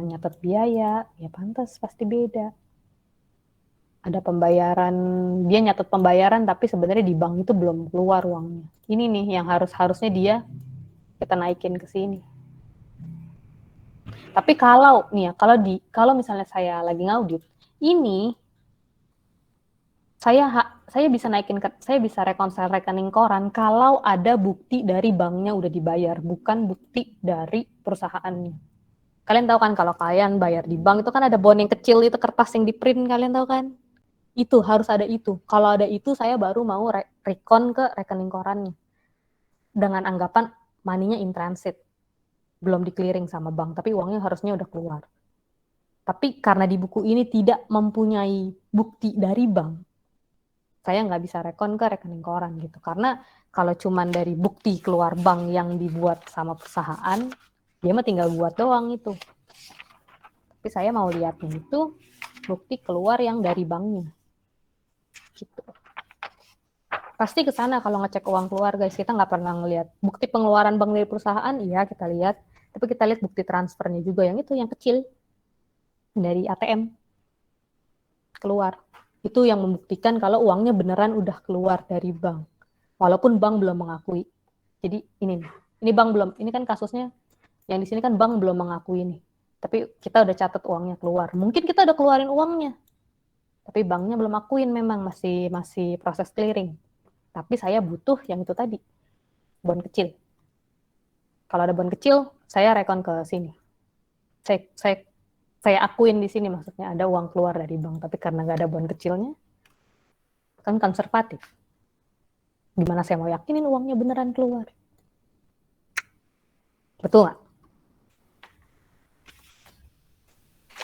nyatet biaya, ya pantas pasti beda. Ada pembayaran, dia nyatet pembayaran tapi sebenarnya di bank itu belum keluar uangnya. Ini nih yang harusnya dia kita naikin ke sini. Tapi kalau misalnya saya lagi ngaudit, ini saya bisa reconcile rekening koran kalau ada bukti dari banknya udah dibayar, bukan bukti dari perusahaannya. Kalian tahu kan kalau kalian bayar di bank itu kan ada bon yang kecil itu kertas yang di print, kalian tahu kan? Itu harus ada itu. Kalau ada itu saya baru mau recon ke rekening korannya. Dengan anggapan money-nya in transit. Belum di clearing sama bank, tapi uangnya harusnya udah keluar. Tapi karena di buku ini tidak mempunyai bukti dari bank, saya nggak bisa rekon ke rekening koran gitu. Karena kalau cuman dari bukti keluar bank yang dibuat sama perusahaan, dia mah tinggal buat doang itu. Tapi saya mau lihatnya itu bukti keluar yang dari banknya. Gitu. Pasti ke sana kalau ngecek uang keluar, guys. Kita nggak pernah ngelihat bukti pengeluaran bank dari perusahaan, iya kita lihat. Tapi kita lihat bukti transfernya juga, yang itu yang kecil dari ATM keluar. Itu yang membuktikan kalau uangnya beneran udah keluar dari bank. Walaupun bank belum mengakui. Jadi ini bank belum, ini kan kasusnya yang di sini kan bank belum mengakui nih. Tapi kita udah catat uangnya keluar. Mungkin kita udah keluarin uangnya. Tapi banknya belum akuin, memang masih proses clearing. Tapi saya butuh yang itu tadi. Bon kecil. Kalau ada bon kecil, saya rekon ke sini. Saya akuin di sini maksudnya ada uang keluar dari bank, tapi karena nggak ada bon kecilnya, kan konservatif. Gimana saya mau yakinin uangnya beneran keluar? Betul nggak?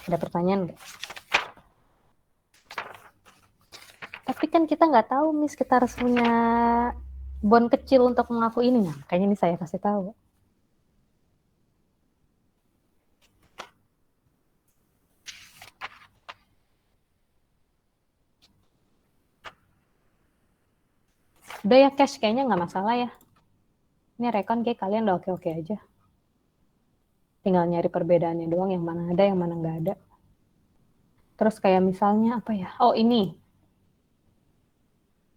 Ada pertanyaan nggak? Tapi kan kita nggak tahu, Miss, kita harus punya bon kecil untuk mengaku ini. Nah, kayaknya ini saya kasih tahu. Udah ya, cash kayaknya nggak masalah ya. Ini rekon kayak kalian udah oke-oke aja. Tinggal nyari perbedaannya doang, yang mana ada, yang mana nggak ada. Terus kayak misalnya apa ya? Oh ini.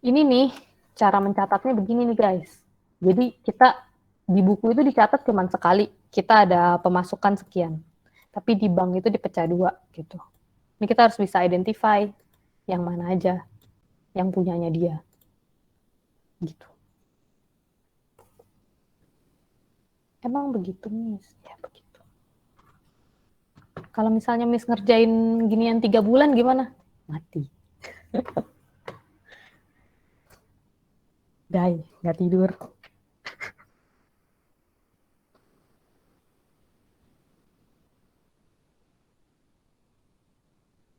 Ini nih, cara mencatatnya begini nih guys. Jadi kita di buku itu dicatat cuma sekali, kita ada pemasukan sekian. Tapi di bank itu dipecah 2 gitu. Ini kita harus bisa identify yang mana aja yang punyanya dia. Gitu. Emang begitu, Miss? Ya begitu. Kalau misalnya Miss ngerjain ginian 3 bulan gimana? Mati. Die, nggak tidur.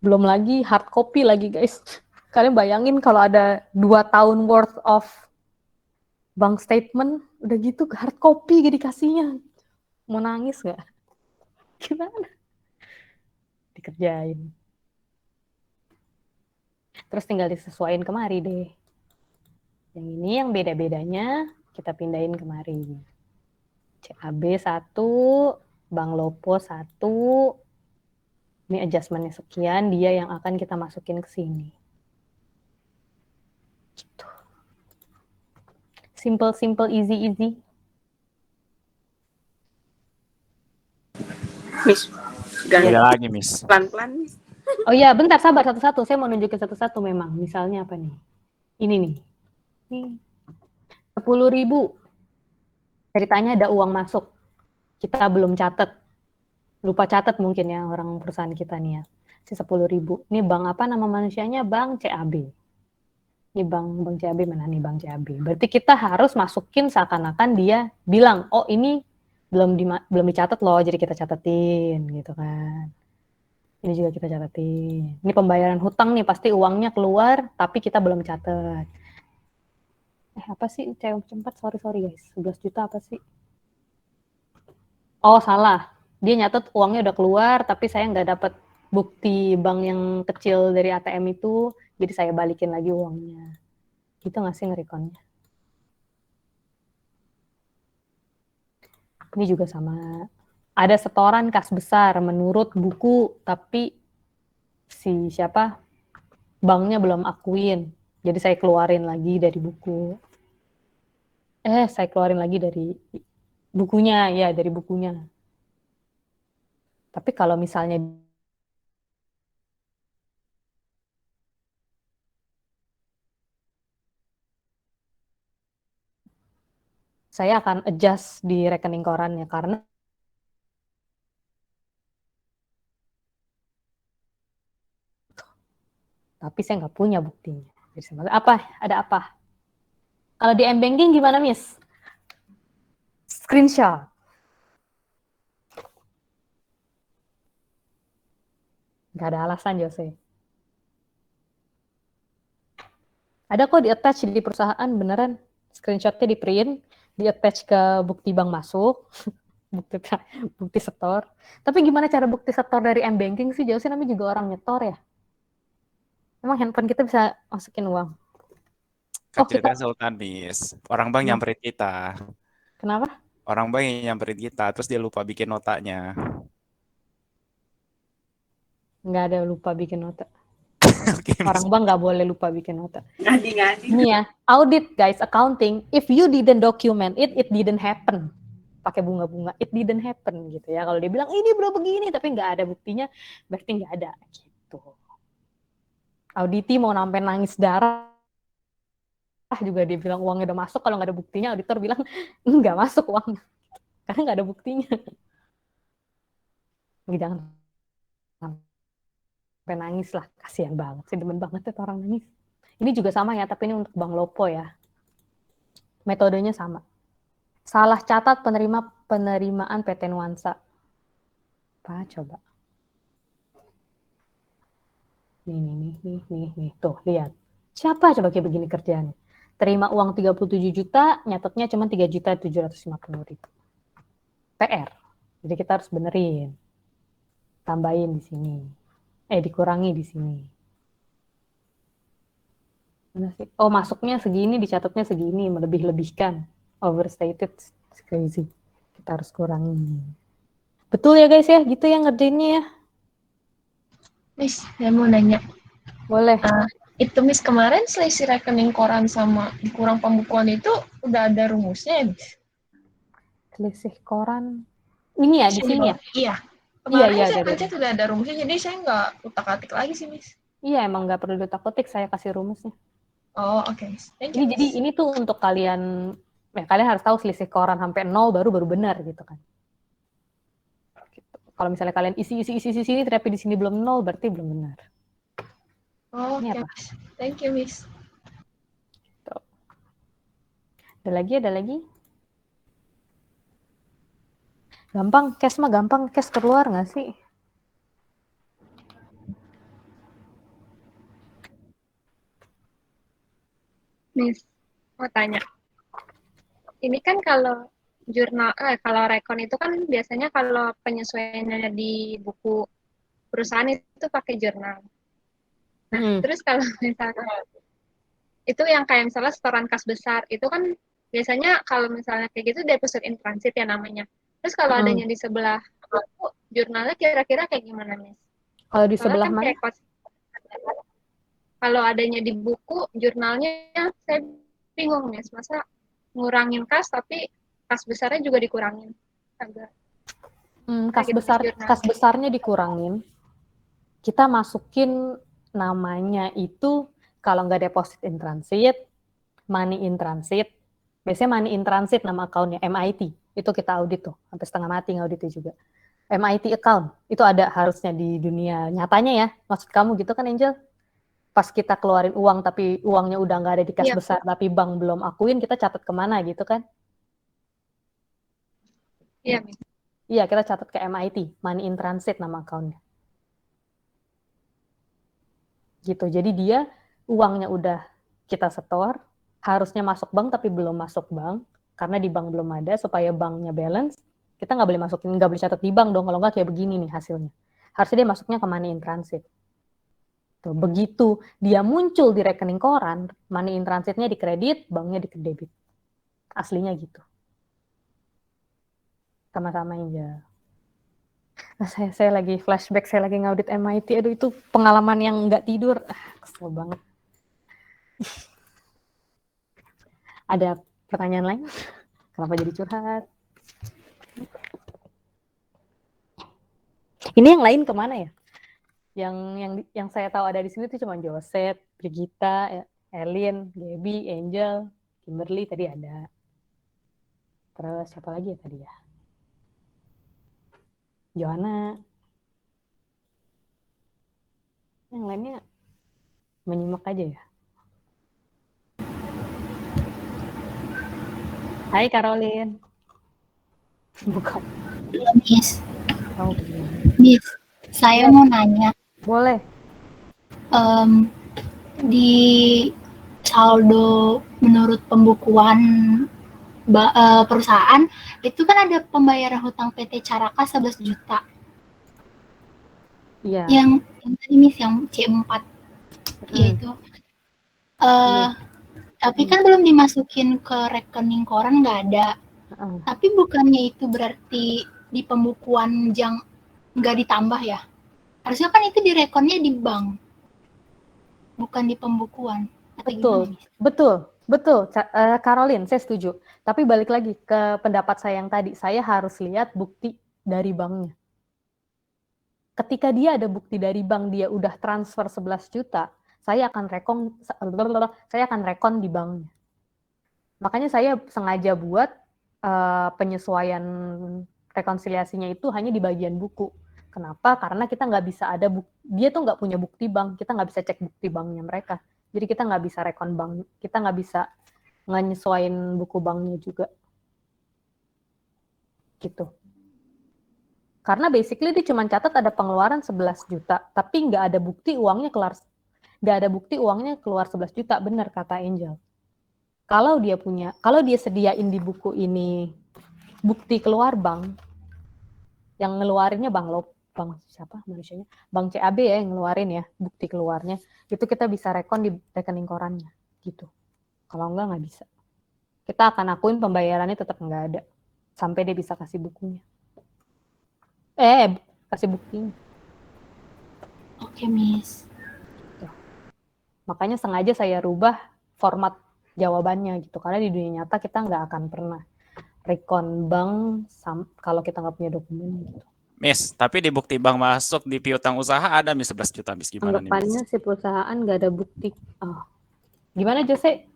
Belum lagi hard copy lagi guys. Kalian bayangin kalau ada 2 tahun worth of bank statement, udah gitu hard copy gitu dikasihnya. Mau nangis nggak? Gimana? Dikerjain. Terus tinggal disesuaiin kemari deh. Yang ini yang beda-bedanya kita pindahin kemari. CAB 1, Bank Lopo 1, ini adjustment-nya sekian, dia yang akan kita masukin ke sini. Gitu. Simple, easy. Miss, Beda lagi, Miss. pelan-pelan, Miss. Oh iya, bentar, sabar satu-satu. Saya mau nunjukin satu-satu memang. Misalnya apa nih? Ini nih. Nih. 10.000. Ceritanya ada uang masuk. Kita belum catat. Lupa catat mungkin ya orang perusahaan kita nih ya. Si 10.000. Ini bank apa nama manusianya? Bank CAB. Ini bank CAB mana nih bank CAB. Berarti kita harus masukin seakan-akan dia bilang, oh ini belum dicatat loh, jadi kita catetin gitu kan. Ini juga kita catatin. Ini pembayaran hutang nih, pasti uangnya keluar, tapi kita belum catat. Apa sih? Cepat, sorry guys. 11 juta apa sih? Oh, salah. Dia nyatet uangnya udah keluar, tapi saya nggak dapat bukti bank yang kecil dari ATM itu, jadi saya balikin lagi uangnya. Gitu nggak sih ngerekonnya? Ini juga sama. Ada setoran kas besar menurut buku, tapi si siapa banknya belum akuin. Jadi saya keluarin lagi dari buku. Saya keluarin lagi dari bukunya, ya dari bukunya. Tapi kalau misalnya saya akan adjust di rekening korannya karena tapi saya nggak punya buktinya. Jadi apa? Ada apa? Kalau di M-Banking gimana, Miss? Screenshot. Nggak ada alasan, Jose. Ada kok di-attach di perusahaan, beneran. Screenshotnya di-print, di-attach ke bukti bank masuk, bukti setor. Tapi gimana cara bukti setor dari M-Banking sih? Jose namanya juga orang nyetor ya. Emang handphone kita bisa masukin uang? Kecilkan Sultan, Miss. Orang bank nyamperin kita. Kenapa? Orang bank yang nyamperin kita, terus dia lupa bikin notanya. Nggak ada lupa bikin nota. Okay, orang bank nggak boleh lupa bikin nota. Ngadi-ngadi. Ini ya, audit guys, accounting. If you didn't document it, it didn't happen. Pakai bunga-bunga, it didn't happen gitu ya. Kalau dia bilang ini belum begini, tapi nggak ada buktinya, berarti nggak ada gitu. Auditi mau sampai nangis darah juga dia bilang uangnya udah masuk, kalau nggak ada buktinya auditor bilang nggak masuk uang karena nggak ada buktinya. Jangan sampai nangis lah, kasihan banget sih, demen banget ya orang nangis. Ini juga sama ya, tapi ini untuk Bank Lopo ya. Metodenya sama. Salah catat penerimaan PT Nuansa. Apa coba? Nih. Tuh, lihat. Siapa coba kayak begini kerjaannya? Terima uang 37 juta, nyatetnya cuma 3.750.000. PR. Jadi kita harus benerin. Tambahin di sini. Dikurangi di sini. Mana sih? Oh, masuknya segini, dicatatnya segini, melebih-lebihkan. Overstated, crazy. Kita harus kurangi. Betul ya guys ya, gitu ya ngerjainnya ya. Miss, saya mau nanya. Boleh. Itu Miss kemarin selisih rekening koran sama dikurang pembukuan itu udah ada rumusnya ya Miss? Selisih koran. Ini ya, di sini ya? Iya. Iya, Kemarin iya, saya ada. ngecek sudah ada rumusnya, jadi saya nggak utak-atik lagi sih Miss. Iya, emang nggak perlu ditak-atik, saya kasih rumusnya. Oh, oke. Thank Ini you, jadi Miss. ini tuh untuk kalian, kalian harus tahu selisih koran sampai 0 baru benar gitu kan. Gitu. Kalau misalnya kalian isi sini tapi di sini belum 0 berarti belum benar. Oh, Ini oke, apa? Miss. Thank you, Miss. Tuh. Ada lagi? Gampang, cash mah gampang, cash keluar nggak sih? Miss, mau tanya. Ini kan kalau kalau rekon itu kan biasanya kalau penyesuaiannya di buku perusahaan itu pakai jurnal. Nah, terus kalau misalnya itu yang kayak misalnya setoran kas besar, itu kan biasanya kalau misalnya kayak gitu deposit in transit ya namanya. Terus kalau adanya di sebelah buku, jurnalnya kira-kira kayak gimana, Miss? Kalau di sebelah kan mana? Kalau adanya di buku, jurnalnya saya bingung, Miss. Masa ngurangin kas, tapi kas besarnya juga dikurangin. Agak. Kas besarnya dikurangin. Kita masukin namanya itu, kalau nggak deposit in transit, money in transit. Biasanya money in transit nama account-nya, MIT. Itu kita audit tuh, sampai setengah mati ngauditnya juga. MIT account, itu ada harusnya di dunia nyatanya ya. Maksud kamu gitu kan, Angel? Pas kita keluarin uang, tapi uangnya udah nggak ada di kas besar, tapi bank belum akuin, kita catat kemana gitu kan? Iya, Iya, kita catat ke MIT, money in transit nama account-nya. Gitu, jadi dia uangnya udah kita setor, harusnya masuk bank tapi belum masuk bank, karena di bank belum ada, supaya banknya balance, kita nggak boleh masukin, nggak boleh catat di bank dong, kalau nggak kayak begini nih hasilnya. Harusnya dia masuknya ke money in transit. Tuh, begitu dia muncul di rekening koran, money in transitnya di kredit, banknya di debit. Aslinya gitu. Sama-sama aja. Nah, saya lagi flashback, saya lagi ngaudit MIT, aduh itu pengalaman yang nggak tidur. Kesel banget. Ada pertanyaan lain? Kenapa jadi curhat? Ini yang lain kemana ya? Yang saya tahu ada di sini tuh cuma Joseph, Brigita, Elin, Gaby, Angel, Kimberly tadi ada. Terus siapa lagi ya tadi ya? Johanna. Yang lainnya menyimak aja ya. Hai Caroline. Bukan. Miss. Oh, Miss, saya mau nanya. Boleh. Di saldo menurut pembukuan perusahaan, itu kan ada pembayaran hutang PT Caraka 11 juta. Iya. Yang tadi Miss, yang C4. Yaitu. Tapi kan belum dimasukin ke rekening koran, nggak ada. Tapi bukannya itu berarti di pembukuan yang nggak ditambah ya? Harusnya kan itu di rekonnya di bank, bukan di pembukuan. Betul. Caroline, saya setuju. Tapi balik lagi ke pendapat saya yang tadi, saya harus lihat bukti dari banknya. Ketika dia ada bukti dari bank, dia udah transfer 11 juta, saya akan rekon di banknya. Makanya saya sengaja buat penyesuaian rekonsiliasinya itu hanya di bagian buku. Kenapa? Karena kita nggak bisa dia tuh nggak punya bukti bank, kita nggak bisa cek bukti banknya mereka. Jadi kita nggak bisa rekon bank, kita nggak bisa nyesuaiin buku banknya juga. Gitu. Karena basically dia cuma catat ada pengeluaran 11 juta, tapi nggak ada bukti uangnya keluar 11 juta, benar kata Angel. Kalau dia sediain di buku ini bukti keluar bank, yang ngeluarinnya bank siapa manusianya? Bank CAB ya yang ngeluarin ya, bukti keluarnya. Itu kita bisa rekon di rekening korannya, gitu. Kalau nggak bisa. Kita akan akuin pembayarannya tetap nggak ada. Sampai dia bisa kasih bukunya. Kasih buktinya. Oke, Miss. Makanya sengaja saya rubah format jawabannya gitu, karena di dunia nyata kita nggak akan pernah rekon bank kalau kita nggak punya dokumen gitu. Miss, tapi di bukti bank masuk di piutang usaha ada Miss 11 juta Miss, gimana nih Miss? Anggapannya si perusahaan nggak ada bukti. Oh. Gimana Jose?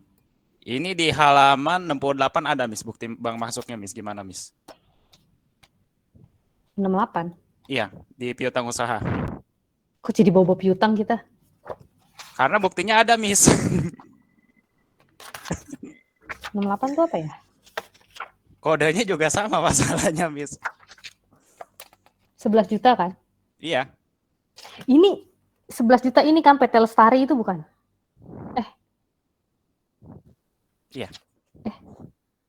Ini di halaman 68 ada Miss bukti bank masuknya Miss, gimana Miss? 68? Iya, di piutang usaha. Kok jadi bawa piutang kita? Karena buktinya ada Miss. 68 itu apa ya? Kodenya juga sama masalahnya Miss. 11 juta kan? Iya. Ini 11 juta ini kan PT Lestari itu bukan? Iya.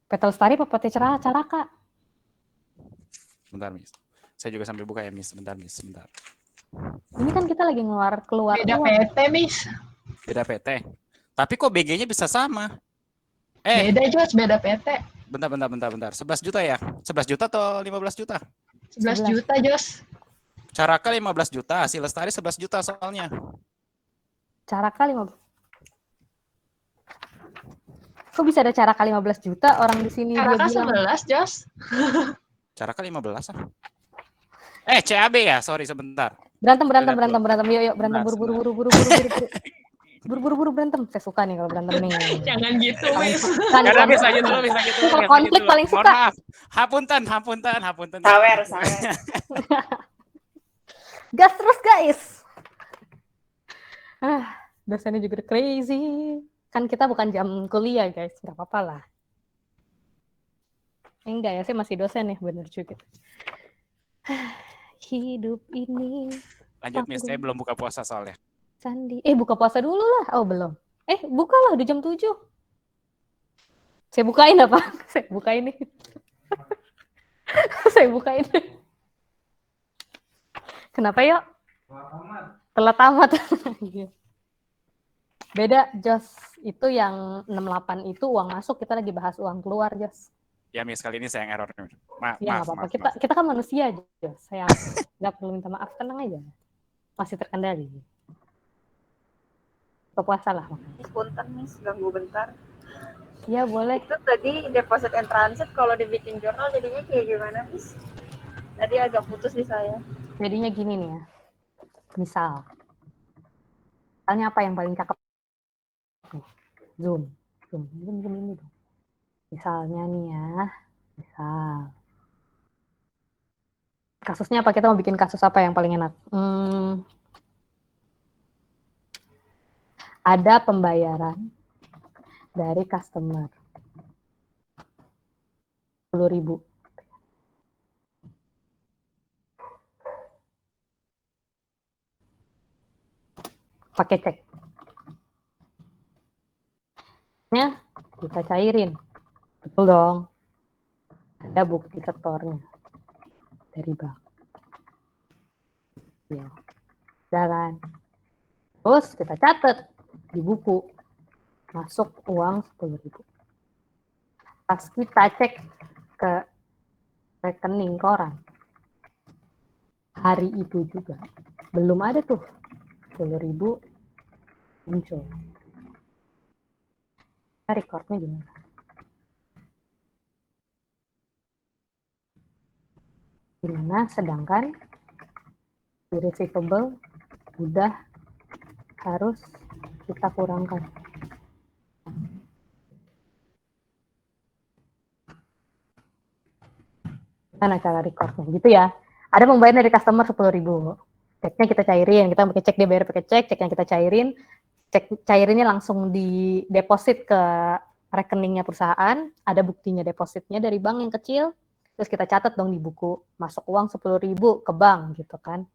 PT Lestari apa PT Caraka? Bentar Miss. Saya juga sambil buka ya Miss. Bentar Miss, bentar. Ini kan kita lagi keluar Beda uang. PT, Miss. Beda PT. Tapi kok BG-nya bisa sama? Beda Jos, beda PT. Bentar. 11 juta ya? 11 juta atau 15 juta? 11 juta Jos. Caraka 15 juta, si Lestari 11 juta soalnya. Caraka 15. Kok bisa ada Caraka 15 juta orang di sini Caraka dia bilang 11 Jos. Caraka 15 ah. CAB ya, sorry sebentar. berantem. Yuk berantem buru berantem. Saya suka nih kalau berantem nih. Jangan gitu, Miss. Karena bisa gitu. Konflik paling Mohon suka. maaf. Hapunten. Sawer. Gas terus guys. Dosennya juga crazy. Kan kita bukan jam kuliah guys, nggak apa-apa lah. Enggak ya, saya masih dosen ya, bener juga. Hidup ini. Lanjut Miss, saya belum buka puasa soalnya. Sandi. Buka puasa dulu lah. Oh belum. Buka lah, udah jam 7. Saya bukain apa? Saya bukain nih. Saya bukain. Kenapa yuk? Telat amat. Beda, Jos. Itu yang 68 itu uang masuk, kita lagi bahas uang keluar, Jos. Ya Miss, kali ini saya yang error. Ya nggak apa-apa. Kita kan manusia, Jos. Saya nggak perlu minta maaf, tenang aja. Masih terkendali. Puasa lah. Punten Miss, ganggu bentar. Iya boleh. Itu tadi deposit and transit kalau dibikin jurnal jadinya kayak gimana Miss? Tadi agak putus di saya. Jadinya gini nih ya. Misalnya apa yang paling cakep? Zoom ini dong. Misalnya nih ya. Kasusnya apa? Kita mau bikin kasus apa yang paling enak? Ada pembayaran dari customer 10.000. Pakai cek. Kita cairin. Betul dong. Ada bukti setornya dari bank. Ya. Jalan. Terus kita catat di buku. Masuk uang 10.000. Pas kita cek ke rekening koran. Hari itu juga. Belum ada tuh 10.000 muncul. Recordnya gimana? Sedangkan di receivable udah harus kita kurangkan. Mana cara recordnya? Gitu ya. Ada pembayaran dari customer 10.000. Ceknya kita cairin, kita pakai cek, dia bayar pakai cek, ceknya kita cairin. Cek cairinnya langsung di deposit ke rekeningnya perusahaan, ada buktinya depositnya dari bank yang kecil, terus kita catat dong di buku, masuk uang 10.000 ke bank gitu kan.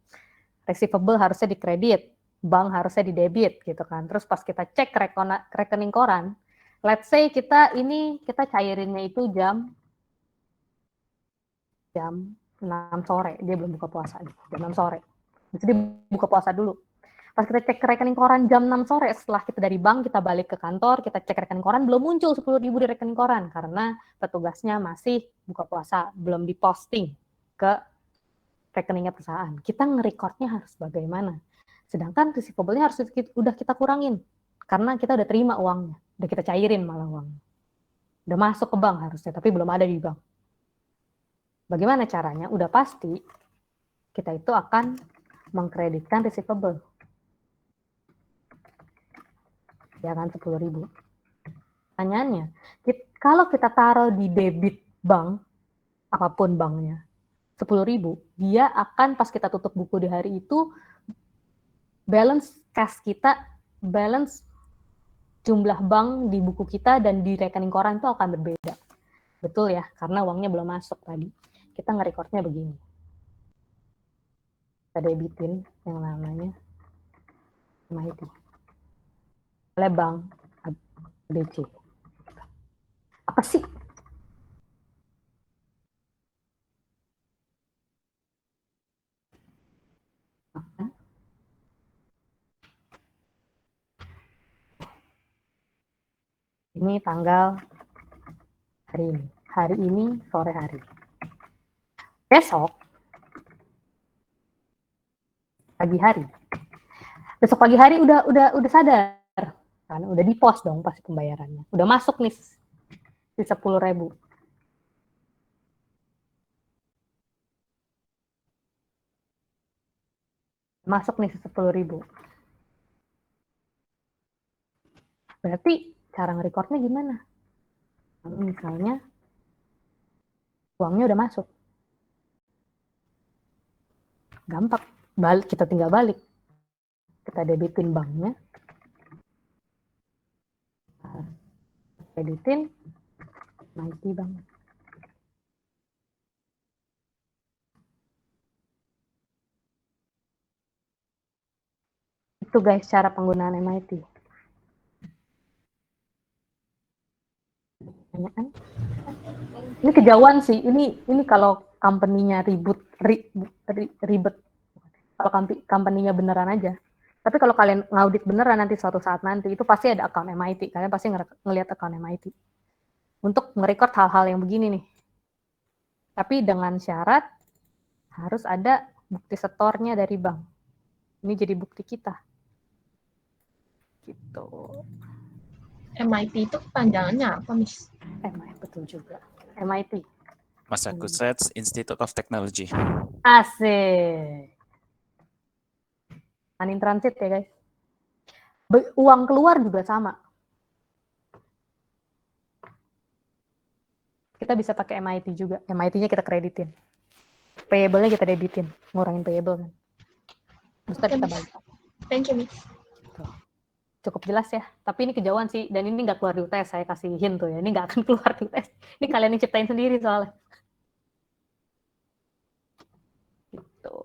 Receivable harusnya di kredit, bank harusnya di debit gitu kan. Terus pas kita cek rekening koran, let's say kita cairinnya itu jam 6 sore, dia belum buka puasa, jam 6 sore. Jadi dia buka puasa dulu. Pas kita cek rekening koran jam 6 sore, setelah kita dari bank, kita balik ke kantor, kita cek rekening koran, belum muncul 10.000 di rekening koran, karena petugasnya masih buka puasa, belum diposting ke rekeningnya perusahaan. Kita nge-recordnya harus bagaimana? Sedangkan receivable-nya harus udah kita kurangin. Karena kita udah terima uangnya, udah kita cairin malah uangnya. Udah masuk ke bank harusnya, tapi belum ada di bank. Bagaimana caranya? Udah pasti kita itu akan mengkreditkan receivable. Ya kan, 10.000. Pertanyaannya, kalau kita taruh di debit bank, apapun banknya, 10.000, dia akan pas kita tutup buku di hari itu, balance cash kita, balance jumlah bank di buku kita dan di rekening koran itu akan berbeda. Betul ya, karena uangnya belum masuk tadi. Kita nge-recordnya begini. Kita debitin yang namanya MIT. Oleh bank ABC. Apa sih? Ini tanggal hari ini. Hari ini sore hari. Besok pagi hari. Besok pagi hari udah sadar. Karena udah di pos dong pasti pembayarannya. Udah masuk nih di 10.000. Masuk nih 10.000. Berarti cara nge-recordnya gimana? Misalnya uangnya udah masuk. Gampang. Kita tinggal balik. Kita debitin banknya. Debitin MIT bank. Itu guys cara penggunaan MIT. Ini kejauhan sih. Ini kalau company-nya ribet. Kalau company-nya beneran aja. Tapi kalau kalian ngaudit beneran nanti suatu saat nanti, itu pasti ada account MIT. Kalian pasti ngelihat account MIT. Untuk nge-record hal-hal yang begini nih. Tapi dengan syarat harus ada bukti setornya dari bank. Ini jadi bukti kita. Gitu. MIT itu kepanjangannya apa, Miss? MIT, betul juga. MIT. Massachusetts Institute of Technology. Asik. Money transit ya guys. Uang keluar juga sama. Kita bisa pakai MIT juga. MIT-nya kita kreditin. Payable-nya kita debitin. Ngurangin payable kan. Terus kita balik. Thank you, Miss. Cukup jelas ya. Tapi ini kejauhan sih. Dan ini nggak keluar di UTS. Saya kasih hint tuh ya. Ini nggak akan keluar di UTS. Ini kalian yang ciptain sendiri soalnya. Gitu.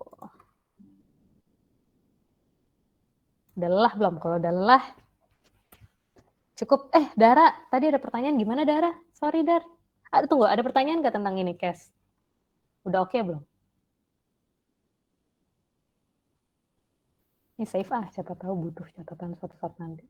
Udah lelah belum? Kalau udah lelah, cukup. Dara, tadi ada pertanyaan gimana Dara? Sorry Dar. Tunggu, ada pertanyaan nggak tentang ini, Kes? Udah oke belum? Ini save siapa tahu butuh catatan suatu saat nanti.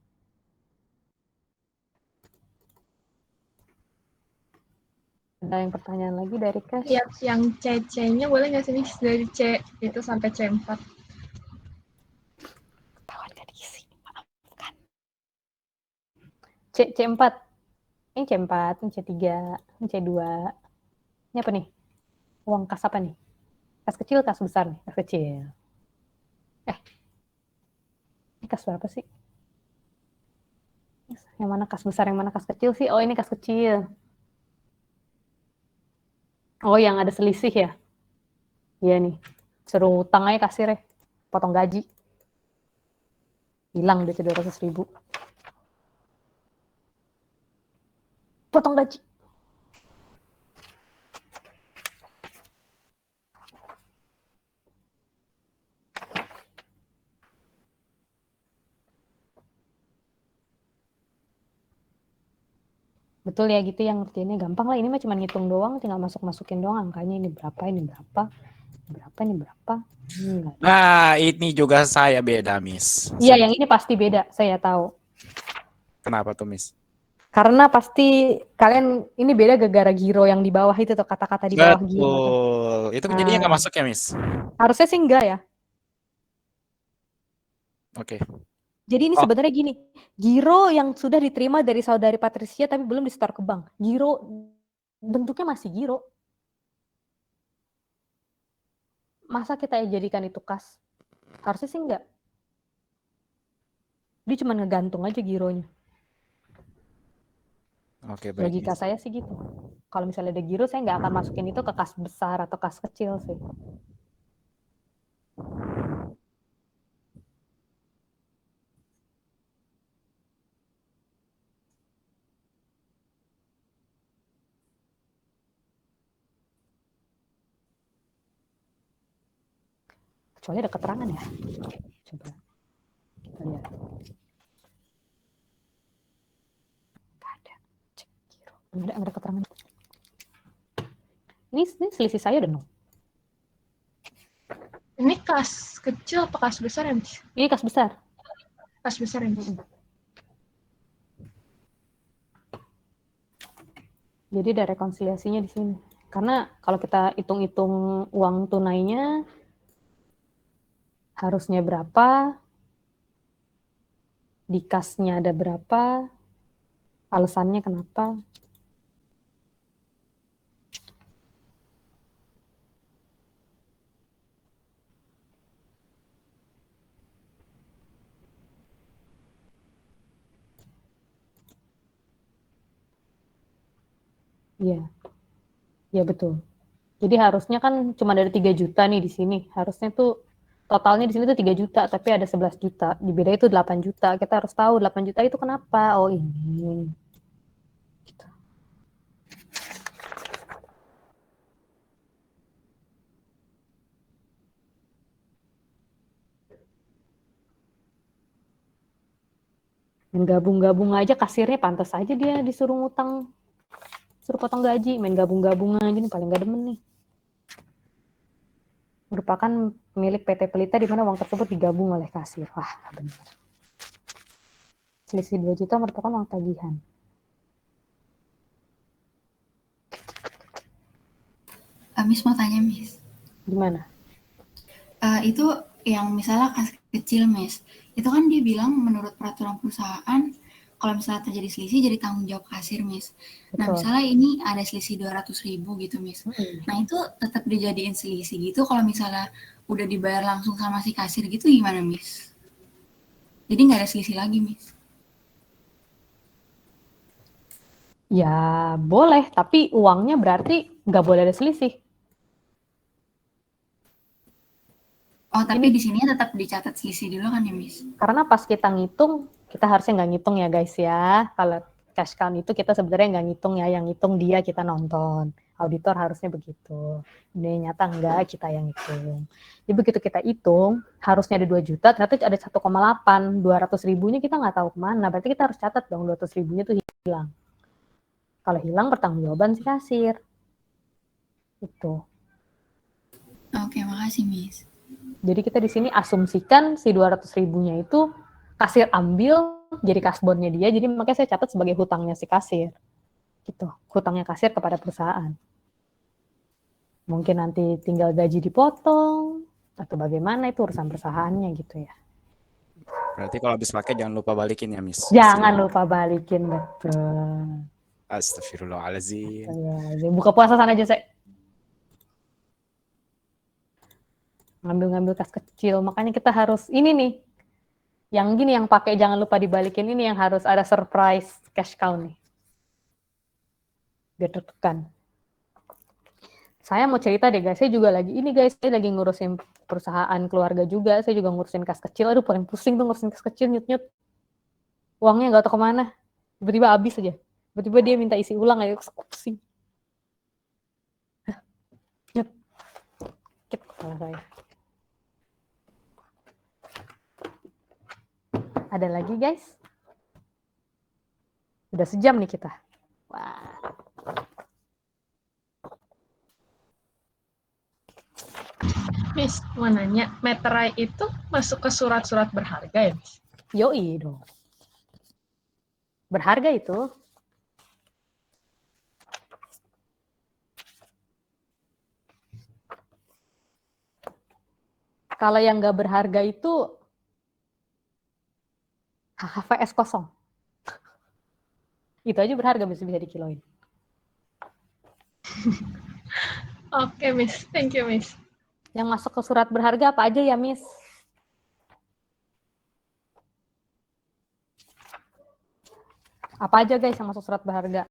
Ada yang pertanyaan lagi dari Kes? Yang C-nya boleh nggak sih, Miss? Dari C itu sampai C4. C4. Ini C4, ini C3, ini C2. Ini apa nih? Uang kas apa nih? Kas kecil, kas besar nih? Kas kecil. Ini kas berapa sih? Yang mana kas besar, yang mana kas kecil sih? Oh, ini kas kecil. Oh, yang ada selisih ya? Iya nih. Suruh utang aja kasir ya. Potong gaji. Hilang duit 200.000. Potong gaji. Betul ya gitu yang ngertiinnya gampang lah. Ini mah cuma ngitung doang, tinggal masukin doang angkanya ini berapa, ini berapa, ini berapa. Nah, ini juga saya beda, Miss. Iya, yang ini pasti beda, saya tahu. Kenapa tuh, Miss? Karena pasti kalian ini beda gara-gara giro yang di bawah itu tuh, kata-kata di bawah giro. Betul. Itu jadinya nggak masuk ya, Miss? Harusnya sih enggak ya. Oke. Jadi ini Oh. sebenarnya gini, giro yang sudah diterima dari saudari Patricia tapi belum disetor ke bank. Giro bentuknya masih giro. Masa kita jadikan itu kas? Harusnya sih enggak. Dia cuma ngegantung aja gironya. Oke, baik. Logika saya sih gitu. Kalau misalnya ada giro, saya nggak akan masukin itu ke kas besar atau kas kecil sih. Kecuali ada keterangan ya. Coba kita lihat. Nggak ada. Cek giro. Nggak ada keterangan. Ini selisih saya udah no. Ini kas kecil apa kas besar ya, Miss? Ini kas besar. Kas besar ya, Miss? Jadi ada rekonsiliasinya di sini. Karena kalau kita hitung-hitung uang tunainya harusnya berapa, di kasnya ada berapa, alasannya kenapa. Iya, ya betul. Jadi harusnya kan cuma dari 3 juta nih di sini. Harusnya tuh totalnya di sini tuh 3 juta, tapi ada 11 juta. Di beda itu 8 juta. Kita harus tahu 8 juta itu kenapa. Oh ini. Gitu. Main gabung-gabung aja kasirnya pantas aja dia disuruh ngutang. Suruh potong gaji, main gabung-gabung aja nih paling gak demen nih. Merupakan pemilik PT Pelita di mana uang tersebut digabung oleh kasir. Wah, benar. Selisih 2 juta merupakan uang tagihan. Miss mau tanya, Miss. Gimana? Itu yang misalnya kas kecil, Miss. Itu kan dia bilang menurut peraturan perusahaan, kalau misalnya terjadi selisih jadi tanggung jawab kasir, Miss. Nah, Betul. misalnya ini ada selisih 200.000 gitu, Miss. Nah, itu tetap dijadiin selisih gitu kalau misalnya udah dibayar langsung sama si kasir gitu gimana, Miss? Jadi nggak ada selisih lagi, Miss. Ya boleh, tapi uangnya berarti nggak boleh ada selisih. Oh, tapi di sini tetap dicatat selisih dulu kan ya, Miss? Karena pas kita ngitung, kita harusnya nggak ngitung ya guys ya. Kalau cash count itu kita sebenarnya nggak ngitung ya, yang ngitung dia kita nonton. Auditor harusnya begitu. Ini nyata enggak, kita yang hitung. Jadi begitu kita hitung, harusnya ada 2 juta, ternyata ada 1,8. 200 ribunya kita nggak tahu kemana. Berarti kita harus catat dong 200 ribunya itu hilang. Kalau hilang pertanggungjawaban si kasir. Itu. Oke, makasih, Miss. Jadi kita di sini asumsikan si 200 ribunya itu kasir ambil jadi kasbonnya dia, jadi makanya saya catat sebagai hutangnya si kasir. Gitu, hutangnya kasir kepada perusahaan. Mungkin nanti tinggal gaji dipotong, atau bagaimana itu urusan perusahaannya gitu ya. Berarti kalau habis pakai jangan lupa balikin ya, Miss. Jangan lupa balikin, betul. Astagfirullahaladzim. Buka puasa sana aja, saya. Ngambil-ngambil kas kecil, makanya kita harus ini nih, yang gini yang pakai jangan lupa dibalikin ini yang harus ada surprise cash count nih, biar tertekan. Saya mau cerita deh guys, saya juga lagi ini guys, saya lagi ngurusin perusahaan keluarga juga, saya juga ngurusin kas kecil, aduh paling pusing tuh ngurusin kas kecil, nyut-nyut, uangnya nggak tahu kemana, tiba-tiba habis aja, tiba-tiba dia minta isi ulang aja, pusing. Nyut, sakit kepala saya. Ada lagi guys? Udah sejam nih kita. Wah. Miss, mau nanya, meterai itu masuk ke surat-surat berharga ya, Miss? Yoi dong. Berharga itu. Kalau yang nggak berharga itu HHVS kosong. Itu aja berharga bisa dikiloin. Oke, Miss. Thank you, Miss. Yang masuk ke surat berharga apa aja ya, Miss? Apa aja guys yang masuk surat berharga?